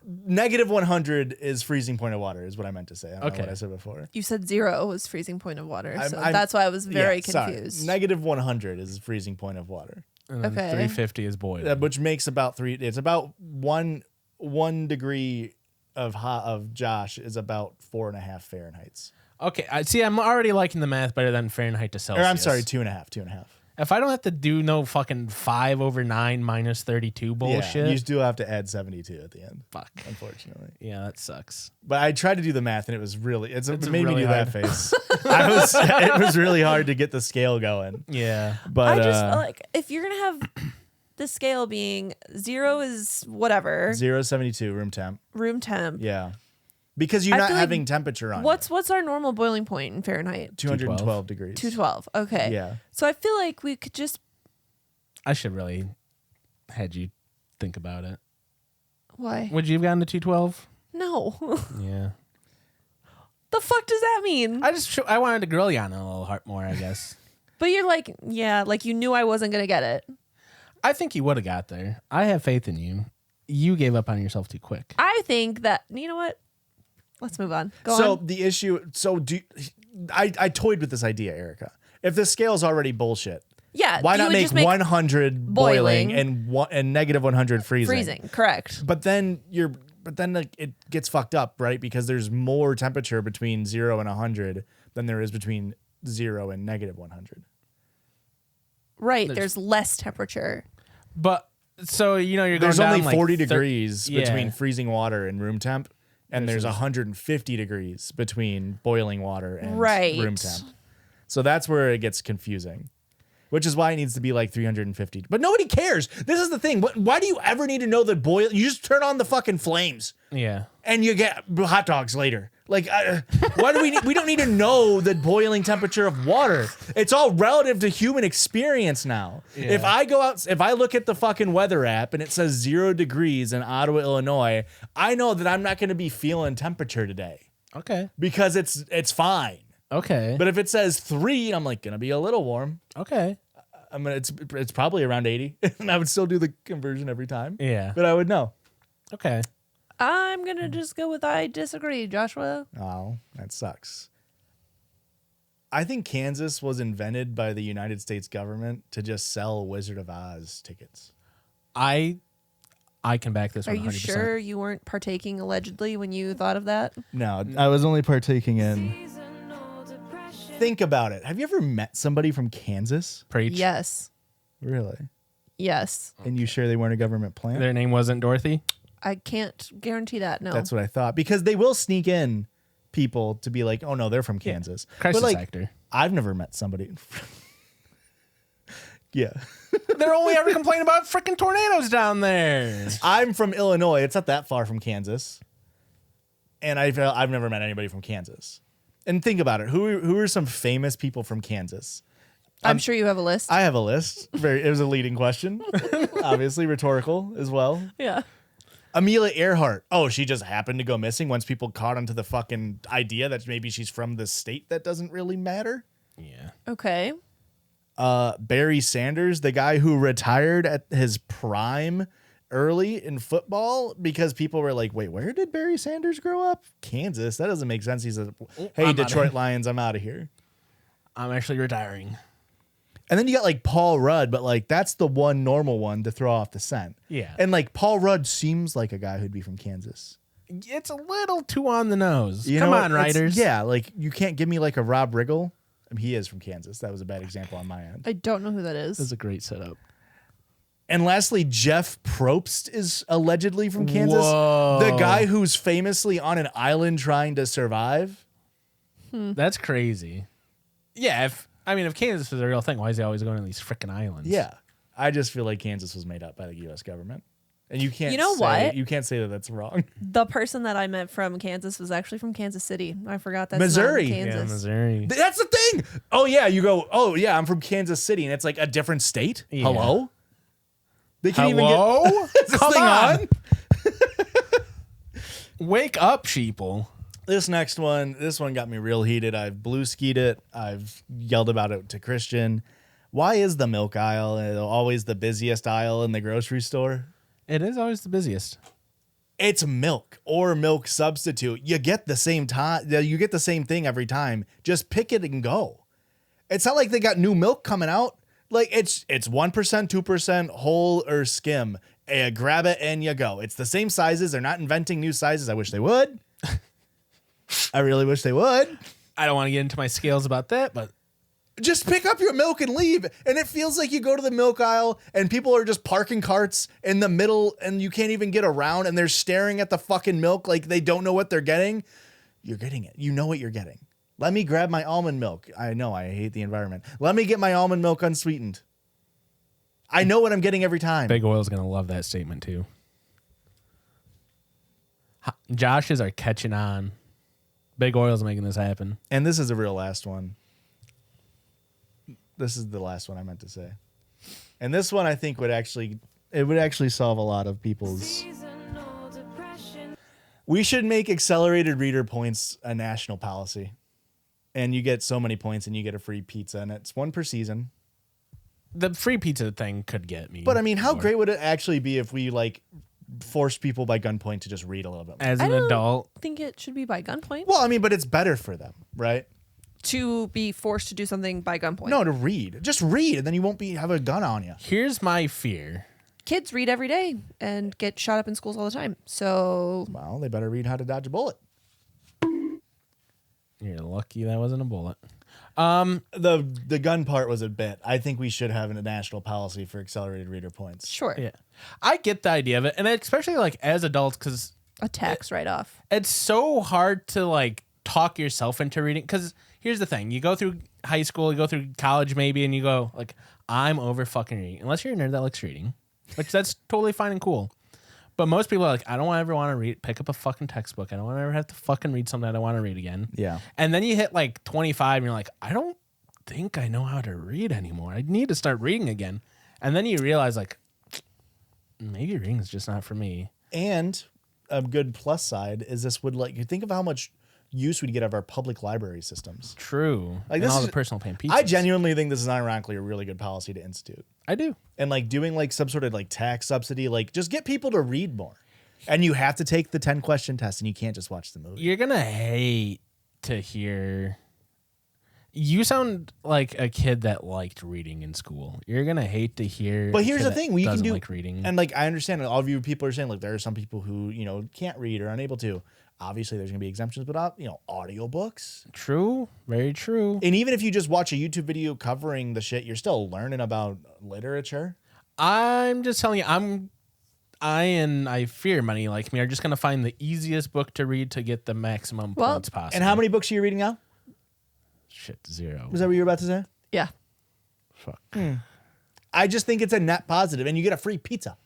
Negative 100 is freezing point of water, is what I meant to say. I don't know Okay. what I said before. You said 0 was freezing point of water, so I'm- that's why I was very Yeah, sorry. confused. Negative 100 is freezing point of water, And then Okay. 350 is boiling. which makes about it's about one degree of Josh is about 4.5 Fahrenheits. Okay, I see. I'm already liking the math better than Fahrenheit to Celsius. Or I'm sorry, 2.5. If I don't have to do no fucking 5/9 minus 32 bullshit, Yeah, you do have to add 72 at the end, fuck. unfortunately. Yeah, that sucks. But I tried to do the math and it was really it made really me do hard. that face. It was really hard to get the scale going. Yeah. But I just like if you're gonna have the scale being 0 is whatever 0.72 room temp. room temp. Yeah. Because you're I not feel like having temperature on. What's our normal boiling point in Fahrenheit? 212 degrees. 212. Okay. Yeah. So I feel like we could just I should really had you think about it. why? Would you have gotten to 212? No. Yeah. The fuck does that mean? I wanted to grill you on it a little heart more, I guess. But you're like, yeah, like you knew I wasn't gonna get it. I think you would have got there. I have faith in you. You gave up on yourself too quick. I think that you know what? Let's move on. Go So on. the issue, I toyed with this idea, Erica. If the scale's already bullshit, Yeah. why you not would make just make 100 boiling and negative 100 freezing? freezing? Correct. But then like, it gets fucked up, right? Because there's more temperature between 0 and 100 than there is between 0 and negative 100. Right. There's less temperature. But so you're going There's down only like 40 degrees yeah. between freezing water and room temp, and there's 150 degrees between boiling water and Right. room temp. So that's where it gets confusing, which is why it needs to be like 350. But nobody cares. This is the thing. Why do you ever need to know that You just turn on the fucking flames Yeah. and you get hot dogs later. Like, why do we don't need to know the boiling temperature of water. It's all relative to human experience now. Yeah. If I look at the fucking weather app and it says 0 degrees in Ottawa, Illinois, I know that I'm not going to be feeling temperature today Okay. because it's fine. Okay. But if it says 3, I'm like, going to be a little warm. Okay. It's probably around 80 and I would still do the conversion every time. Yeah. But I would know. Okay. I'm gonna just go with I disagree, Joshua. Oh, that sucks. I think Kansas was invented by the United States government to just sell Wizard of Oz tickets. I can back this 100%. Are you sure you weren't partaking allegedly when you thought of that? No, I was only partaking in. Think about it. Have you ever met somebody from Kansas? Preach. Yes. Really? Yes. And you sure they weren't a government plant? Their name wasn't Dorothy? I can't guarantee that. No. That's what I thought. Because they will sneak in people to be like, oh no, they're from Kansas. Crisis but like, actor. I've never met somebody. Yeah. They're only ever complaining about freaking tornadoes down there. I'm from Illinois. It's not that far from Kansas. And I've never met anybody from Kansas. And think about it. Who are some famous people from Kansas? I'm sure you have a list. I have a list. It was a leading question. Obviously rhetorical as well. yeah. Amelia Earhart. Oh, she just happened to go missing once people caught onto the fucking idea that maybe she's from the state that doesn't really matter. Yeah. Okay. Barry Sanders, the guy who retired at his prime early in football because people were like, wait, where did Barry Sanders grow up? Kansas. That doesn't make sense. He said, hey, I'm Detroit Lions, I'm out of here. I'm actually retiring. And then you got like Paul Rudd, but like that's the one normal one to throw off the scent. Yeah. And like Paul Rudd seems like a guy who'd be from Kansas. It's a little too on the nose. You Come know, on, writers. Yeah, like you can't give me like a Rob Riggle. I mean, he is from Kansas. That was a bad example on my end. I don't know who that is. That's a great setup. And lastly, Jeff Probst is allegedly from Kansas. Whoa. The guy who's famously on an island trying to survive. That's crazy. Yeah, if Kansas is a real thing, why is he always going to these freaking islands? Yeah. I just feel like Kansas was made up by the U.S. government. And you can't what? You can't say that that's wrong. The person that I met from Kansas was actually from Kansas City. I forgot that's Missouri. not in Yeah, Kansas. Missouri. That's the thing. Oh, yeah. You go, oh, yeah, I'm from Kansas City. And it's like a different state. Yeah. Hello? They can't Hello? even get... Is this Come thing on? Wake up, sheeple. This next one, this one got me real heated. I've blue skied it. I've yelled about it to Christian. Why is the milk aisle always the busiest aisle in the grocery store? It is always the busiest. It's milk or milk substitute. You get the same time. You get the same thing every time. Just pick it and go. It's not like they got new milk coming out. Like it's 1%, 2% whole or skim. Grab it and you go. It's the same sizes. They're not inventing new sizes. I wish they would. I really wish they would. I don't want to get into my scales about that, but Just pick up your milk and leave. And it feels like you go to the milk aisle and people are just parking carts in the middle and you can't even get around and they're staring at the fucking milk like they don't know what they're getting. You're getting it. You know what you're getting. Let me grab my almond milk. I know I hate the environment. Let me get my almond milk unsweetened. I know what I'm getting every time. Big Oil's going to love that statement too. Joshes are catching on. Big Oil's making this happen. And this is a real last one. This is the last one I meant to say. And this one I think would actually solve a lot of people's. We should make accelerated reader points a national policy. And you get so many points and you get a free pizza and it's one per season. The free pizza thing could get me. But I mean, how great would it actually be if we like forced people by gunpoint to just read a little bit more? As I an don't adult, think it should be by gunpoint. Well, I mean, but it's better for them, right? To be forced to do something by gunpoint. No, to read. Just read and then you won't have a gun on you. here's my fear. Kids read every day and get shot up in schools all the time. So Well, they better read how to dodge a bullet. You're lucky that wasn't a bullet. The gun part was a bit. I think we should have a national policy for accelerated reader points. sure, Yeah. I get the idea of it. And especially like as adults, because a tax write-off. it's so hard to like talk yourself into reading. Because here's the thing. You go through high school, you go through college maybe, and you go like, I'm over fucking reading. Unless you're a nerd that likes reading, which that's totally fine and cool. But most people are like, I don't ever want to pick up a fucking textbook. I don't want to ever have to fucking read something I don't want to read again. Yeah. And then you hit like 25 and you're like, I don't think I know how to read anymore. I need to start reading again. And then you realize like, maybe reading is just not for me. And a good plus side is this would like you think of how much use we'd get out of our public library systems. True. Like and this all is- the personal paying pizzas. I genuinely think this is ironically a really good policy to institute. I do. And like doing like some sort of like tax subsidy, like just get people to read more. And you have to take the 10 question test and you can't just watch the movie. You're going to hate to hear. You sound like a kid that liked reading in school. You're going to hate to hear. But a here's kid the that thing, we can doesn't do like reading. And like I understand all of you people are saying like there are some people who, you know, can't read or unable to. Obviously there's going to be exemptions, but you know, audiobooks. True. Very true. And even if you just watch a YouTube video covering the shit, you're still learning about literature. I'm just telling you, I fear money like me are just going to find the easiest book to read to get the maximum points possible. And how many books are you reading now? Shit, 0. Was that what you were about to say? Yeah. Fuck. I just think it's a net positive and you get a free pizza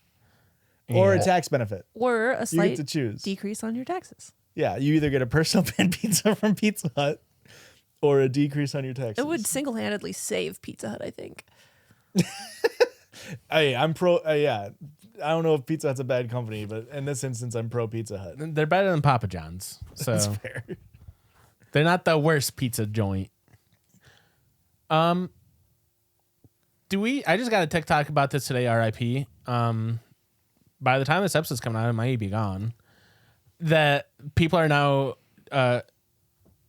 or a Yeah. tax benefit. Or a You slight get to choose. decrease on your taxes. Yeah, you either get a personal pan pizza from Pizza Hut or a decrease on your taxes. It would single-handedly save Pizza Hut, I think. Hey, I'm pro. Yeah, I don't know if Pizza Hut's a bad company, but in this instance, I'm pro Pizza Hut. They're better than Papa John's. So That's fair. they're not the worst pizza joint. I just got a TikTok about this today, RIP. By the time this episode's coming out, it might be gone. That people are now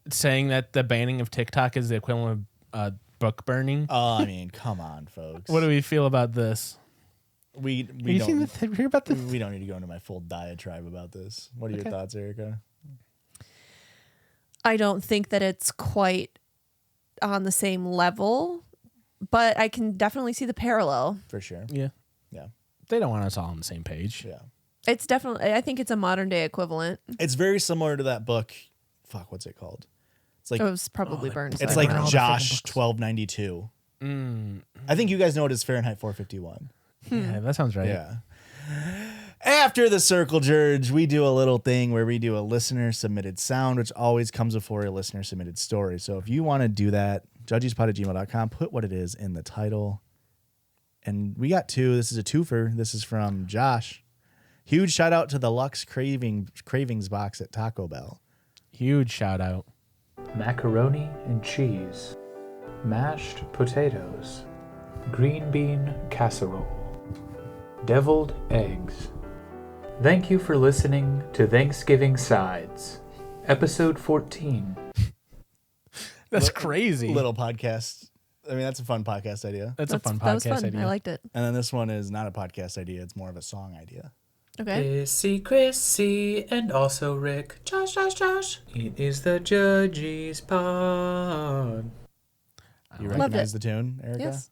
saying that the banning of TikTok is the equivalent of book burning. Oh, I mean, come on, folks. What do we feel about this? we You don't hear about this? we don't need to go into my full diatribe about this. What are your thoughts, Erica? I don't think that it's quite on the same level, but I can definitely see the parallel. For sure. Yeah. Yeah. They don't want us all on the same page. Yeah. It's definitely, I think it's a modern day equivalent. It's very similar to that book. Fuck, what's it called? It's like It was probably burned. it's so I like don't know. Josh 1292. I think you guys know it as Fahrenheit 451. Yeah, that sounds right. Yeah. After the circle jerge, we do a little thing where we do a listener submitted sound, which always comes before a listener submitted story. So if you want to do that, judgiespod@gmail.com, put what it is in the title. And we got two. This is a twofer. This is from Josh. Huge shout out to the Lux Cravings box at Taco Bell. Huge shout out. Macaroni and cheese, mashed potatoes, green bean casserole, deviled eggs. Thank you for listening to Thanksgiving Sides, episode 14. That's crazy. Little podcast. I mean, that's a fun podcast idea. That's a fun That was podcast fun. idea. I liked it. And then this one is not a podcast idea. It's more of a song idea. Okay. Chrissy, and also Rick. Josh. It is the Judgies pod. You Loved recognize it. the tune, Erica? Yes.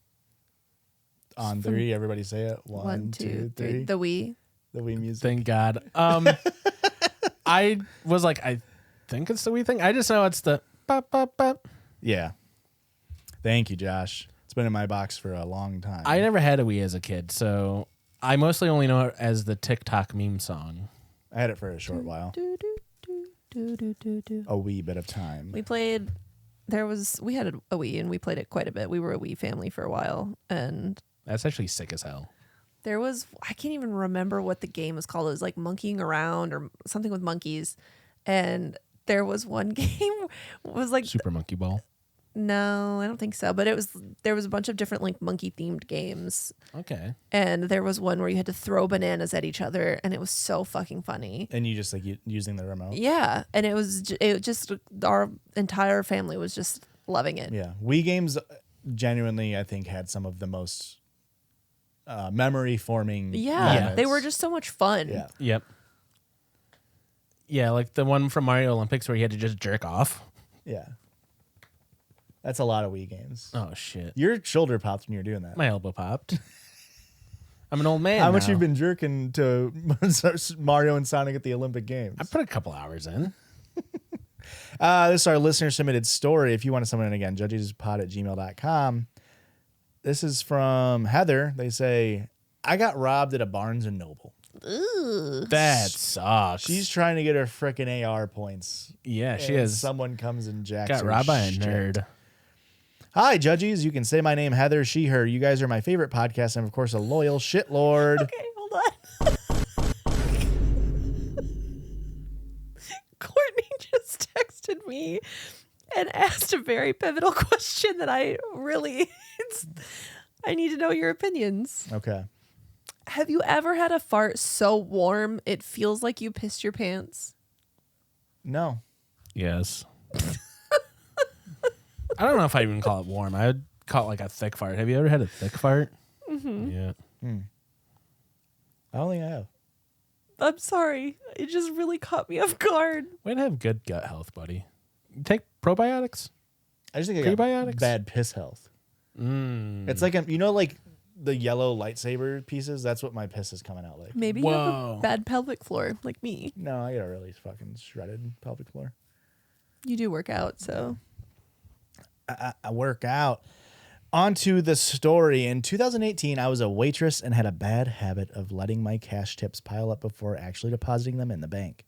On three, everybody say it. One, two, three. The Wii. The Wii music. Thank God. I was like, I think it's the wee thing. I just know it's the bop, bop, bop. Yeah. Thank you, Josh. It's been in my box for a long time. I never had a Wii as a kid, so I mostly only know it as the TikTok meme song. I had it for a short while. Do, do, do, do, do, do. A wee bit of time. We played. We had a Wii and we played it quite a bit. We were a Wii family for a while, and That's actually sick as hell. there was, I can't even remember what the game was called. It was like monkeying around or something with monkeys, and there was one game was like Super Monkey Ball. no, I don't think so, but there was a bunch of different like monkey themed games, Okay. and there was one where you had to throw bananas at each other, and it was so fucking funny. And you just like using the remote. Yeah, and it just our entire family was just loving it. Yeah. Wii games genuinely, I think, had some of the most memory forming. Yeah, they were just so much fun. Yeah. Yep. Yeah, like the one from Mario Olympics where you had to just jerk off. Yeah. That's a lot of Wii games. Oh, shit. Your shoulder popped when you were doing that. My elbow popped. I'm an old man How much now. you've been jerking to Mario and Sonic at the Olympic Games? I put a couple hours in. This is our listener submitted story. If you want to submit it again, judgiespod@gmail.com. This is from Heather. They say, I got robbed at a Barnes & Noble. Ooh. That sucks. She's trying to get her frickin' AR points. Yeah, she and is. Someone comes and jacks Got her robbed by a shit. nerd. Hi, Judgies. You can say my name, Heather, she, her. You guys are my favorite podcast. I'm, of course, a loyal shitlord. Okay, hold on. Courtney just texted me and asked a very pivotal question that I need to know your opinions. Okay. Have you ever had a fart so warm it feels like you pissed your pants? No. Yes. I don't know if I even call it warm. I would call it like a thick fart. Have you ever had a thick fart? Mm-hmm. Yeah. I don't think I have. I'm sorry. It just really caught me off guard. Way to have good gut health, buddy. You take probiotics? I just think I got Prebiotics? bad piss health. It's like, like the yellow lightsaber pieces? That's what my piss is coming out like. Maybe you have Whoa. a bad pelvic floor like me. No, I got a really fucking shredded pelvic floor. You do work out, so. I work out. On to the story. In 2018, I was a waitress and had a bad habit of letting my cash tips pile up before actually depositing them in the bank.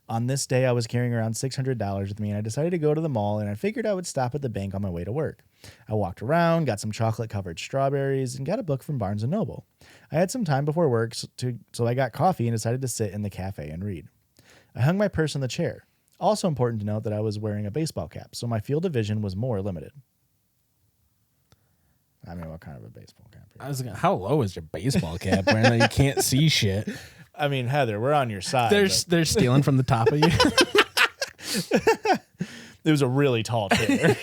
On this day, I was carrying around $600 with me, and I decided to go to the mall, and I figured I would stop at the bank on my way to work. I walked around, got some chocolate-covered strawberries, and got a book from Barnes & Noble. I had some time before work, so I got coffee and decided to sit in the cafe and read. I hung my purse on the chair. Also important to note that I was wearing a baseball cap, so my field of vision was more limited. I mean, what kind of a baseball cap? I was like, how low is your baseball cap? Where you can't see shit. I mean, Heather, we're on your side. They're stealing from the top of you. It was a really tall chair.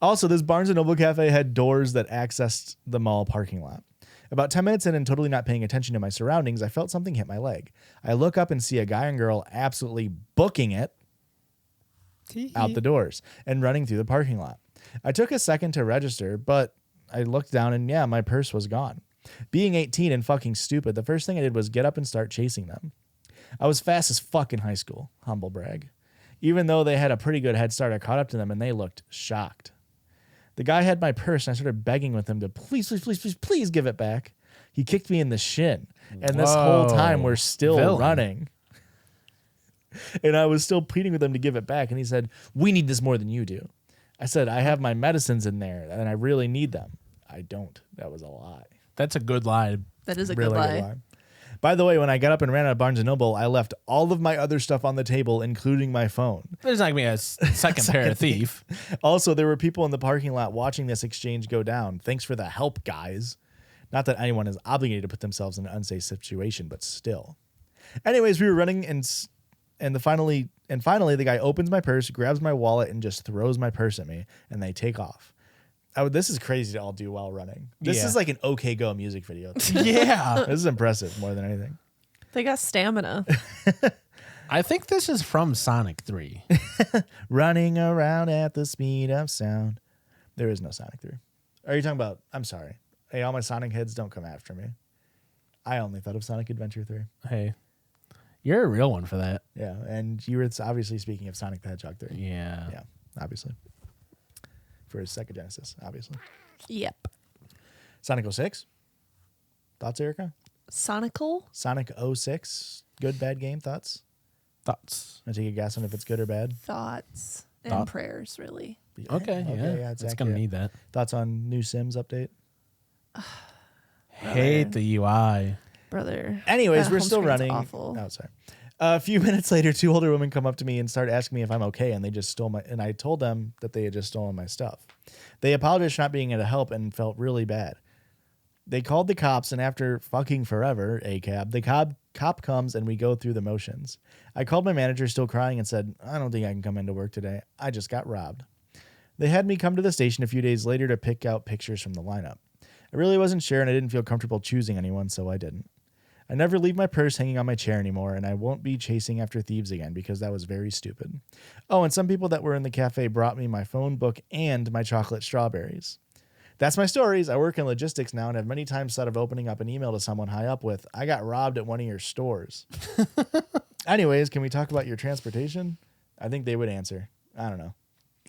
Also, this Barnes & Noble cafe had doors that accessed the mall parking lot. About 10 minutes in and totally not paying attention to my surroundings, I felt something hit my leg. I look up and see a guy and girl absolutely booking it out the doors and running through the parking lot. I took a second to register, but I looked down and yeah, my purse was gone. Being 18 and fucking stupid, the first thing I did was get up and start chasing them. I was fast as fuck in high school, humble brag. Even though they had a pretty good head start, I caught up to them and they looked shocked. The guy had my purse and I started begging with him to please give it back. He kicked me in the shin. And this whole time we're still running. And I was still pleading with him to give it back. And he said, we need this more than you do. I said, I have my medicines in there and I really need them. I don't. That was a lie. That's a good lie. That is a Really good lie. By the way, when I got up and ran out of Barnes & Noble, I left all of my other stuff on the table, including my phone. There's not going to be a second pair of thief. Also, there were people in the parking lot watching this exchange go down. Thanks for the help, guys. Not that anyone is obligated to put themselves in an unsafe situation, but still. Anyways, we were running and finally the guy opens my purse, grabs my wallet, and just throws my purse at me, and they take off. This is crazy to all do while running. This is like an OK Go music video. Yeah. This is impressive more than anything. They got stamina. I think this is from Sonic 3. Running around at the speed of sound. There is no Sonic 3. Are you talking about, I'm sorry. Hey, all my Sonic heads, don't come after me. I only thought of Sonic Adventure 3. Hey, you're a real one for that. Yeah, and you were obviously speaking of Sonic the Hedgehog 3. Yeah. Yeah, obviously. For his Sega Genesis, obviously. Yep. Sonic 06? Thoughts, Erica? Sonical? Sonic 06? Good, bad game? Thoughts? Thoughts? Want to take a guess on if it's good or bad? Thoughts and Thought- prayers, really. Okay, yeah. It's It's going to accurate. need that. Thoughts on new Sims update? Hate the UI. Brother. Anyways, that we're home still screen's running. Awful. Oh, sorry. A few minutes later, two older women come up to me and start asking me if I'm okay, and they just stole my. And I told them that they had just stolen my stuff. They apologized for not being able to help and felt really bad. They called the cops, and after fucking forever, a cab, the cop comes and we go through the motions. I called my manager, still crying, and said, "I don't think I can come into work today. I just got robbed." They had me come to the station a few days later to pick out pictures from the lineup. I really wasn't sure, and I didn't feel comfortable choosing anyone, so I didn't. I never leave my purse hanging on my chair anymore, and I won't be chasing after thieves again because that was very stupid. Oh, and some people that were in the cafe brought me my phone book and my chocolate strawberries. That's my stories. I work in logistics now and have many times thought of opening up an email to someone high up with, "I got robbed at one of your stores." Anyways, can we talk about your transportation? I think they would answer. I don't know.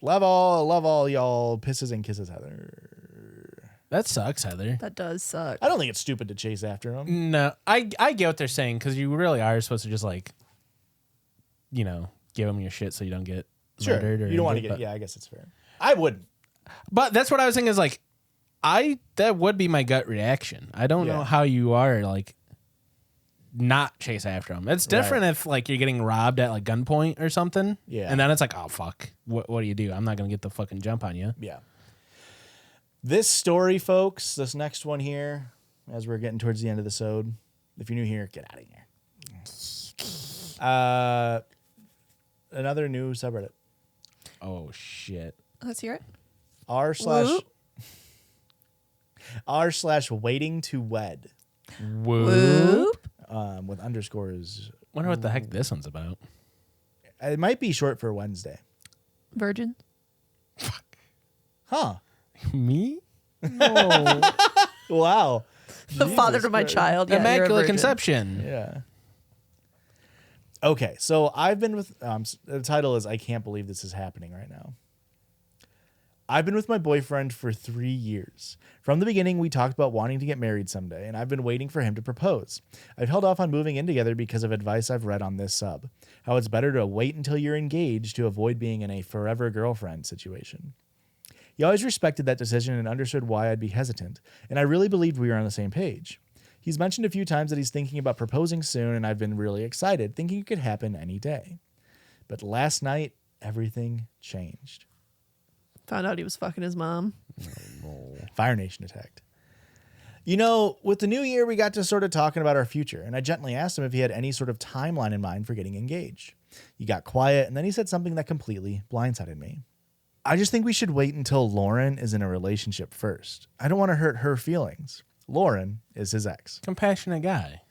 Love all y'all. Pisses and kisses, Heather. That sucks, Heather. That does suck. I don't think it's stupid to chase after them. No, I get what they're saying because you really are supposed to just like, give them your shit so you don't get Sure. murdered. Or You don't want to injured, get. Yeah, I guess it's fair. I wouldn't. But that's what I was thinking is like, that would be my gut reaction. I don't know Yeah. how you are like not chase after them. It's different if like you're getting robbed at like gunpoint or something. Yeah. And then it's like, oh fuck, what do you do? I'm not gonna get the fucking jump on you. Yeah. This story, folks, this next one here, as we're getting towards the end of the episode, if you're new here, get out of here. Another new subreddit. Oh shit. Let's hear it. r/waiting to wed Whoop. with underscores. Wonder what the heck this one's about. It might be short for Wednesday. Virgin. Huh. Me? Wow. The father to my child. Yeah, you're a Immaculate virgin. Conception. Yeah. Okay, so I've been with the title is I Can't Believe This Is Happening Right Now. I've been with my boyfriend for 3 years. From the beginning, we talked about wanting to get married someday, and I've been waiting for him to propose. I've held off on moving in together because of advice I've read on this sub, how it's better to wait until you're engaged to avoid being in a forever girlfriend situation. He always respected that decision and understood why I'd be hesitant, and I really believed we were on the same page. He's mentioned a few times that he's thinking about proposing soon, and I've been really excited, thinking it could happen any day. But last night, everything changed. Found out he was fucking his mom. Fire Nation attacked. You know, with the new year, we got to sort of talking about our future, and I gently asked him if he had any sort of timeline in mind for getting engaged. He got quiet, and then he said something that completely blindsided me. I just think we should wait until Lauren is in a relationship first. I don't want to hurt her feelings. Lauren is his ex. Compassionate guy.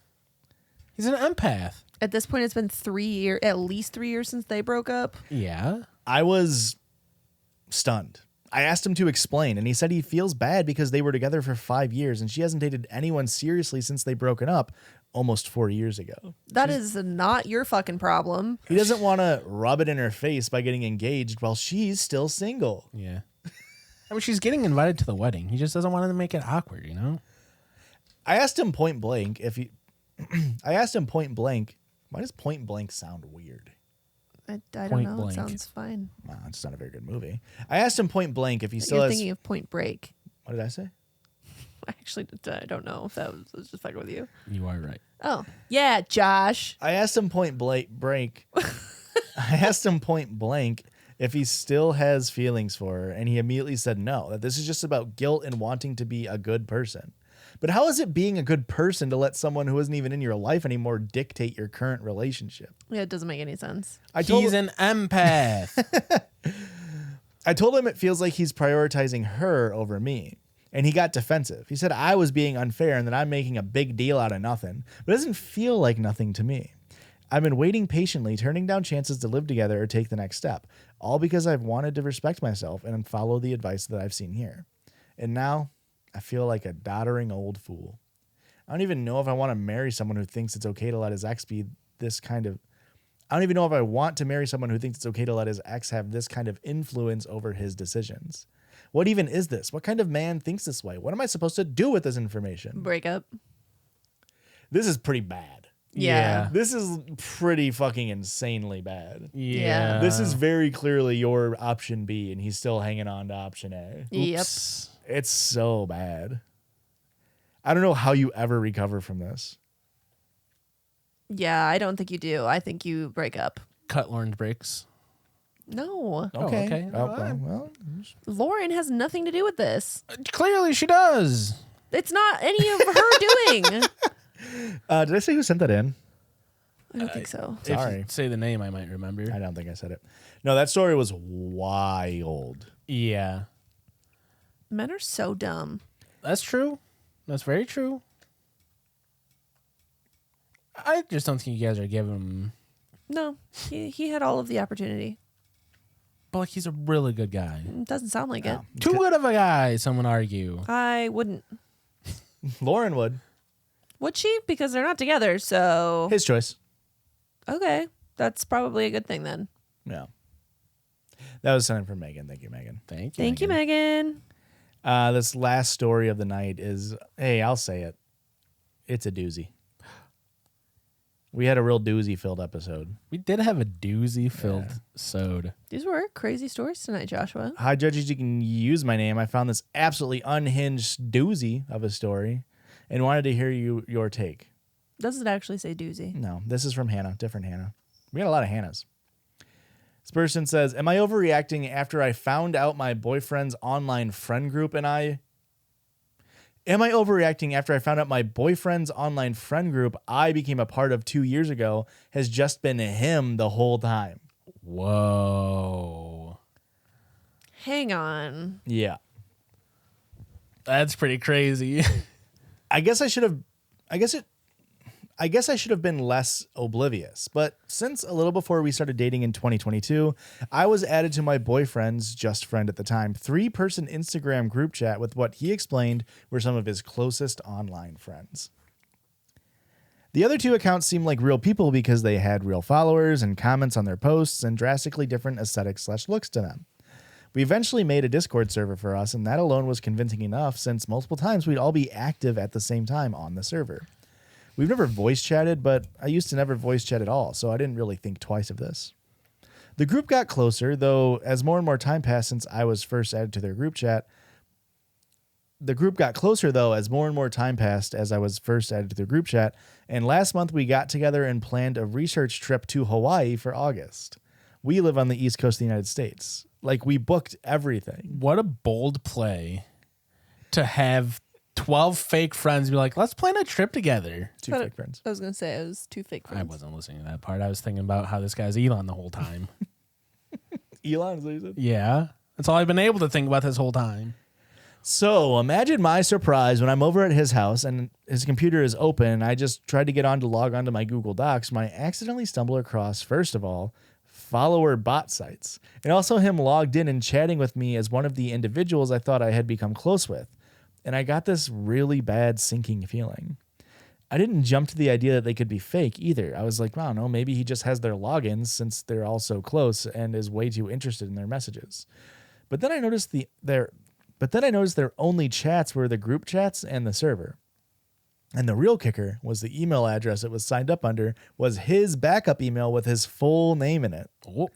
He's an empath. At this point, it's been 3 years, at least 3 years since they broke up. Yeah. I was stunned. I asked him to explain, and he said he feels bad because they were together for 5 years, and she hasn't dated anyone seriously since they broken up almost 4 years ago. That is not your fucking problem. He doesn't want to rub it in her face by getting engaged while she's still single. Yeah. I mean, she's getting invited to the wedding. He just doesn't want to make it awkward, you know? I asked him point blank if he... I asked him point blank. Why does point blank sound weird? I don't Point know. Blank. It sounds fine. Wow, it's not a very good movie. I asked him point blank if he still You're has... thinking of Point Break. What did I say? I don't know if that was just fucking with you. You are right. Oh, yeah, Josh. I asked him point blank. I asked him point blank if he still has feelings for her, and he immediately said no, that this is just about guilt and wanting to be a good person. But how is it being a good person to let someone who isn't even in your life anymore dictate your current relationship? Yeah, it doesn't make any sense. He's an empath. I told him it feels like he's prioritizing her over me. And he got defensive. He said I was being unfair and that I'm making a big deal out of nothing. But it doesn't feel like nothing to me. I've been waiting patiently, turning down chances to live together or take the next step. All because I've wanted to respect myself and follow the advice that I've seen here. And now I feel like a doddering old fool. I don't even know if I want to marry someone who thinks it's okay to let his ex be this kind of... I don't even know if I want to marry someone who thinks it's okay to let his ex have this kind of influence over his decisions. What even is this? What kind of man thinks this way? What am I supposed to do with this information? Break up. This is pretty bad. Yeah. This is pretty fucking insanely bad. Yeah. This is very clearly your option B, and he's still hanging on to option A. Yep. Oops. It's so bad. I don't know how you ever recover from this. Yeah, I don't think you do. I think you break up. Cut Lauren's breaks. No. Okay. Well, Lauren has nothing to do with this. Clearly she does. It's not any of her doing. did I say who sent that in? I don't think so. If Sorry. you say the name, I might remember. I don't think I said it. No, that story was wild. Yeah. Men are so dumb. That's true. That's very true. I just don't think you guys are giving him... No, he had all of the opportunity. But like, he's a really good guy. It doesn't sound like it. Too good of a guy, some would argue. I wouldn't. Lauren would. Would she? Because they're not together, so... His choice. Okay. That's probably a good thing then. Yeah. That was something from Megan. Thank you, Megan. Thank you. Thank you, Megan. This last story of the night is, hey, I'll say it. It's a doozy. We had a real doozy-filled episode. We did have a doozy-filled sode. These were crazy stories tonight, Joshua. Hi, Judgies. You can use my name. I found this absolutely unhinged doozy of a story and wanted to hear your take. Does it actually say doozy? No, this is from Hannah. Different Hannah. We got a lot of Hannahs. This person says, am I overreacting after I found out my boyfriend's online friend group and I... Am I overreacting after I found out my boyfriend's online friend group I became a part of 2 years ago has just been him the whole time? Whoa. Hang on. Yeah. That's pretty crazy. I guess I should have been less oblivious, but since a little before we started dating in 2022, I was added to my boyfriend's just friend at the time 3-person Instagram group chat with what he explained were some of his closest online friends. The other 2 accounts seemed like real people because they had real followers and comments on their posts and drastically different aesthetics/looks to them. We eventually made a Discord server for us, and that alone was convincing enough since multiple times we'd all be active at the same time on the server. We've never voice chatted, but I used to never voice chat at all, so I didn't really think twice of this. The group got closer, though, as more and more time passed since I was first added to their group chat. The group got closer, though, as more and more time passed as I was first added to their group chat, and last month we got together and planned a research trip to Hawaii for August. We live on the East Coast of the United States. Like, we booked everything. What a bold play to have 12 fake friends be like, let's plan a trip together. 2 fake friends. I was going to say it was 2 fake friends. I wasn't listening to that part. I was thinking about how this guy's Elon the whole time. Elon, is that what you said? Yeah. That's all I've been able to think about this whole time. So imagine my surprise when I'm over at his house and his computer is open. And I just tried to get on to log onto my Google Docs when I accidentally stumble across, first of all, follower bot sites, and also him logged in and chatting with me as one of the individuals I thought I had become close with. And I got this really bad sinking feeling. I didn't jump to the idea that they could be fake either. I was like, I don't know, maybe he just has their logins since they're all so close and is way too interested in their messages. But then I noticed their only chats were the group chats and the server. And the real kicker was the email address it was signed up under was his backup email with his full name in it. Oh.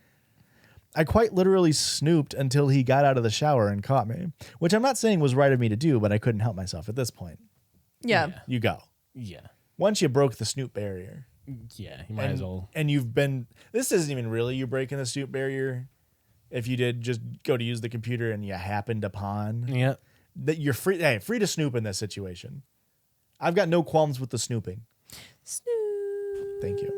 I quite literally snooped until he got out of the shower and caught me, which I'm not saying was right of me to do, but I couldn't help myself at this point. Yeah. You go. Yeah. Once you broke the snoop barrier. Yeah, you might as well. And this isn't even really you breaking the snoop barrier. If you did just go to use the computer and you happened upon that, you're free to snoop in this situation. I've got no qualms with the snooping. Snoop. Thank you.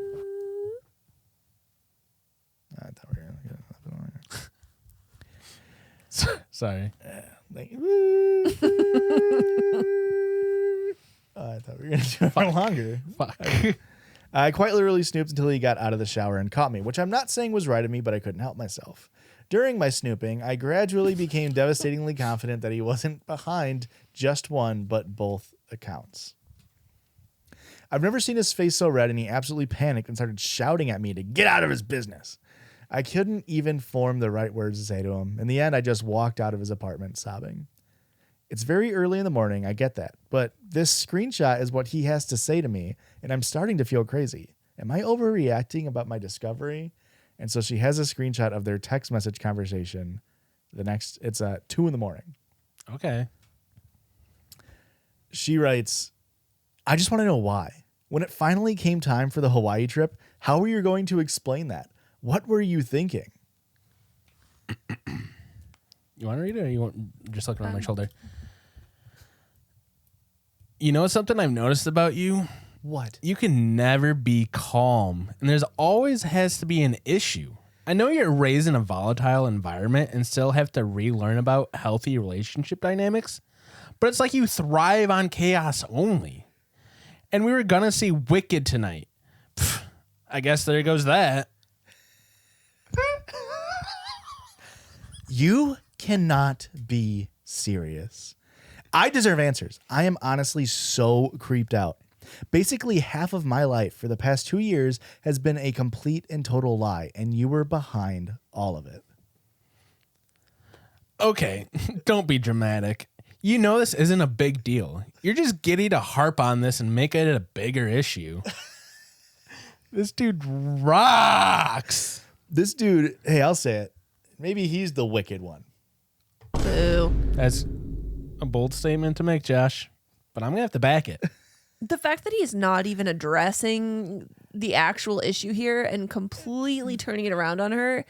I thought we were gonna get Sorry. thank you. I thought we were gonna do it for longer. Fuck. I quite literally snooped until he got out of the shower and caught me, which I'm not saying was right of me, but I couldn't help myself. During my snooping, I gradually became devastatingly confident that he wasn't behind just one, but both accounts. I've never seen his face so red, and he absolutely panicked and started shouting at me to get out of his business. I couldn't even form the right words to say to him. In the end, I just walked out of his apartment sobbing. It's very early in the morning, I get that, but this screenshot is what he has to say to me, and I'm starting to feel crazy. Am I overreacting about my discovery? And so she has a screenshot of their text message conversation. It's 2 a.m. Okay. She writes, I just want to know why. When it finally came time for the Hawaii trip, how were you going to explain that? What were you thinking? You want to read it, or you want just looking over my shoulder? You know something I've noticed about you? What? You can never be calm, and there's always has to be an issue. I know you're raised in a volatile environment and still have to relearn about healthy relationship dynamics, but it's like you thrive on chaos only. And we were gonna see Wicked tonight. Pfft, I guess there goes that. You cannot be serious. I deserve answers. I am honestly so creeped out. Basically, half of my life for the past 2 years has been a complete and total lie, and you were behind all of it. Okay, don't be dramatic. You know this isn't a big deal. You're just giddy to harp on this and make it a bigger issue. This dude rocks. This dude, hey, I'll say it. Maybe he's the wicked one. Boo. That's a bold statement to make, Josh, but I'm going to have to back it. The fact that he's not even addressing the actual issue here and completely turning it around on her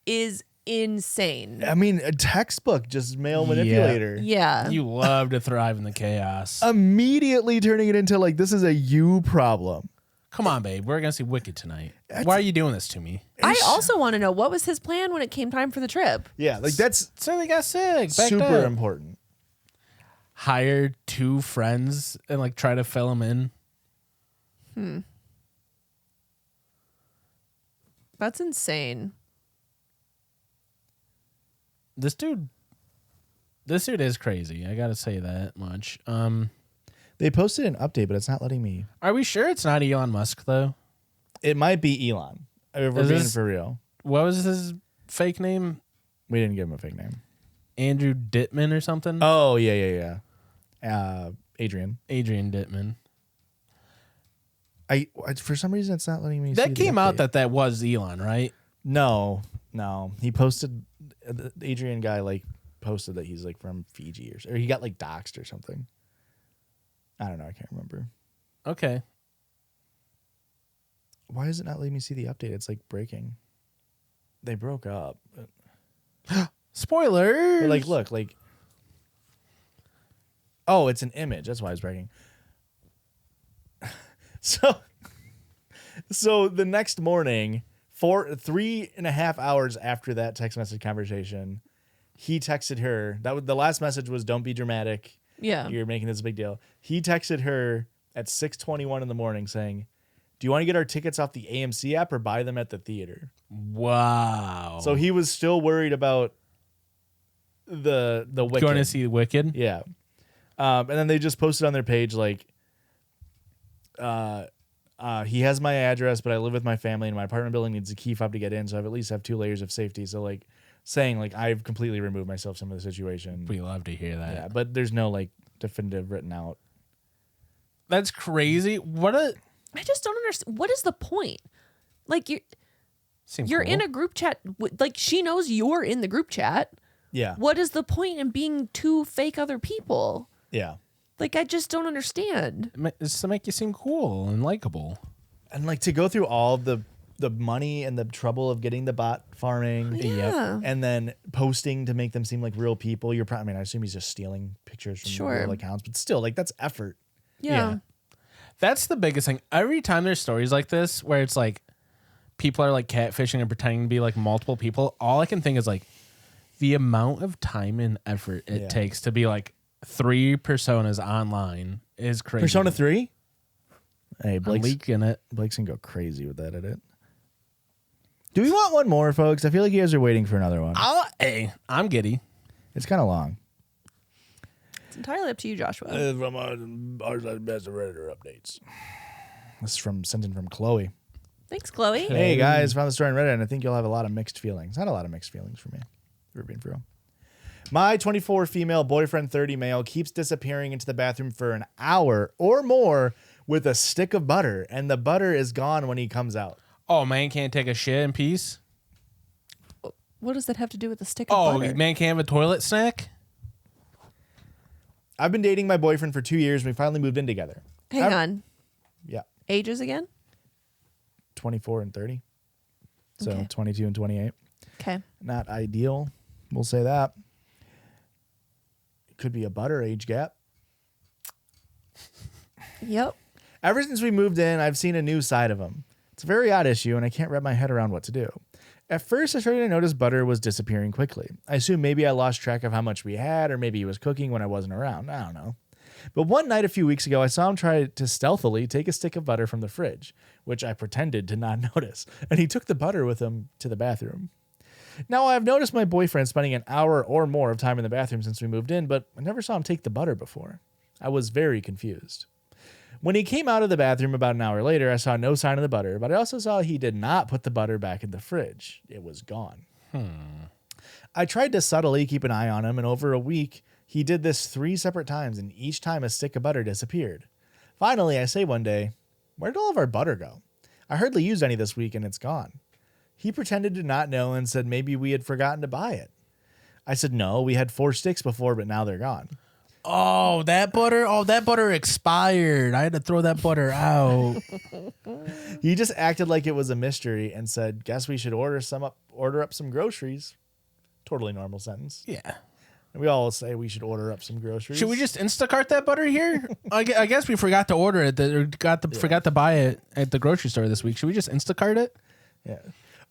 is insane. I mean, a textbook, just male manipulator. Yeah. You love to thrive in the chaos. Immediately turning it into like, this is a you problem. Come on, babe. We're going to see Wicked tonight. Why are you doing this to me? I also want to know, what was his plan when it came time for the trip? Yeah, like that's So they got sick. super important. Hire 2 friends and like try to fill them in. That's insane. This dude is crazy. I got to say that much. They posted an update, but it's not letting me. Are we sure it's not Elon Musk though? It might be Elon. If we're Is being this- for real. What was his fake name? We didn't give him a fake name. Andrew Dittman or something? Oh, yeah. Adrian. Adrian Dittman. I for some reason it's not letting me see That the came out update. that was Elon, right? No. He posted the Adrian guy like posted that he's like from Fiji or he got like doxxed or something. I don't know, I can't remember. Okay. Why is it not letting me see the update? It's like breaking. They broke up. Spoilers. But like look, like oh, it's an image. That's why it's breaking. So the next morning, 3.5 hours after that text message conversation, he texted her. The last message was, "Don't be dramatic. Yeah. You're making this a big deal." He texted her at 6:21 in the morning saying, "Do you want to get our tickets off the AMC app or buy them at the theater?" Wow. So he was still worried about the Wicked. Going to see Wicked? Yeah. And then they just posted on their page like, he has my address, but I live with my family and my apartment building needs a key fob to get in, so I at least have 2 layers of safety. So like saying like I've completely removed myself from the situation. We love to hear that. Yeah, but there's no like definitive written out. That's crazy. I just don't understand. What is the point? Like you're in a group chat. Like she knows you're in the group chat. Yeah. What is the point in being 2 fake other people? Yeah. Like I just don't understand. It's to make you seem cool and likable. And like to go through all the money and the trouble of getting the bot farming. Yeah. And then posting to make them seem like real people. You're probably, I mean, I assume he's just stealing pictures from real accounts, but still, like that's effort. Yeah. That's the biggest thing. Every time there's stories like this where it's like people are like catfishing and pretending to be like multiple people, all I can think is like the amount of time and effort it takes to be like 3 personas online is crazy. Persona 3? Hey, I'm leaking it. Blake's gonna go crazy with that edit. Do we want one more, folks? I feel like you guys are waiting for another one. Hey, I'm giddy. It's kind of long. It's entirely up to you, Joshua. From our best Redditor updates. This is sent in from Chloe. Thanks, Chloe. Hey guys, found the story on Reddit, and I think you'll have a lot of mixed feelings. Not a lot of mixed feelings for me. We're being for real. My 24 female boyfriend, 30 male, keeps disappearing into the bathroom for an hour or more with a stick of butter, and the butter is gone when he comes out. Oh, man can't take a shit in peace? What does that have to do with the stick of butter? Oh, man can't have a toilet snack? I've been dating my boyfriend for 2 years, and we finally moved in together. Hang on. Yeah. Ages again? 24 and 30. So Okay. 22 and 28. Okay. Not ideal. We'll say that. It could be a butter age gap. Yep. Ever since we moved in, I've seen a new side of him. It's a very odd issue, and I can't wrap my head around what to do. At first, I started to notice butter was disappearing quickly. I assumed maybe I lost track of how much we had, or maybe he was cooking when I wasn't around. I don't know. But one night a few weeks ago, I saw him try to stealthily take a stick of butter from the fridge, which I pretended to not notice, and he took the butter with him to the bathroom. Now, I've noticed my boyfriend spending an hour or more of time in the bathroom since we moved in, but I never saw him take the butter before. I was very confused. When he came out of the bathroom about an hour later, I saw no sign of the butter, but I also saw he did not put the butter back in the fridge. It was gone. I tried to subtly keep an eye on him, and over a week, he did this 3 separate times, and each time a stick of butter disappeared. Finally, I say one day, "Where did all of our butter go? I hardly used any this week, and it's gone." He pretended to not know and said maybe we had forgotten to buy it. I said, "No, we had 4 sticks before, but now they're gone." Oh, that butter expired. I had to throw that butter out. He just acted like it was a mystery and said, "Guess we should order up some groceries." Totally normal sentence. Yeah. And we all say we should order up some groceries. Should we just Instacart that butter here? I guess we forgot to order it. Forgot to buy it at the grocery store this week. Should we just Instacart it? Yeah.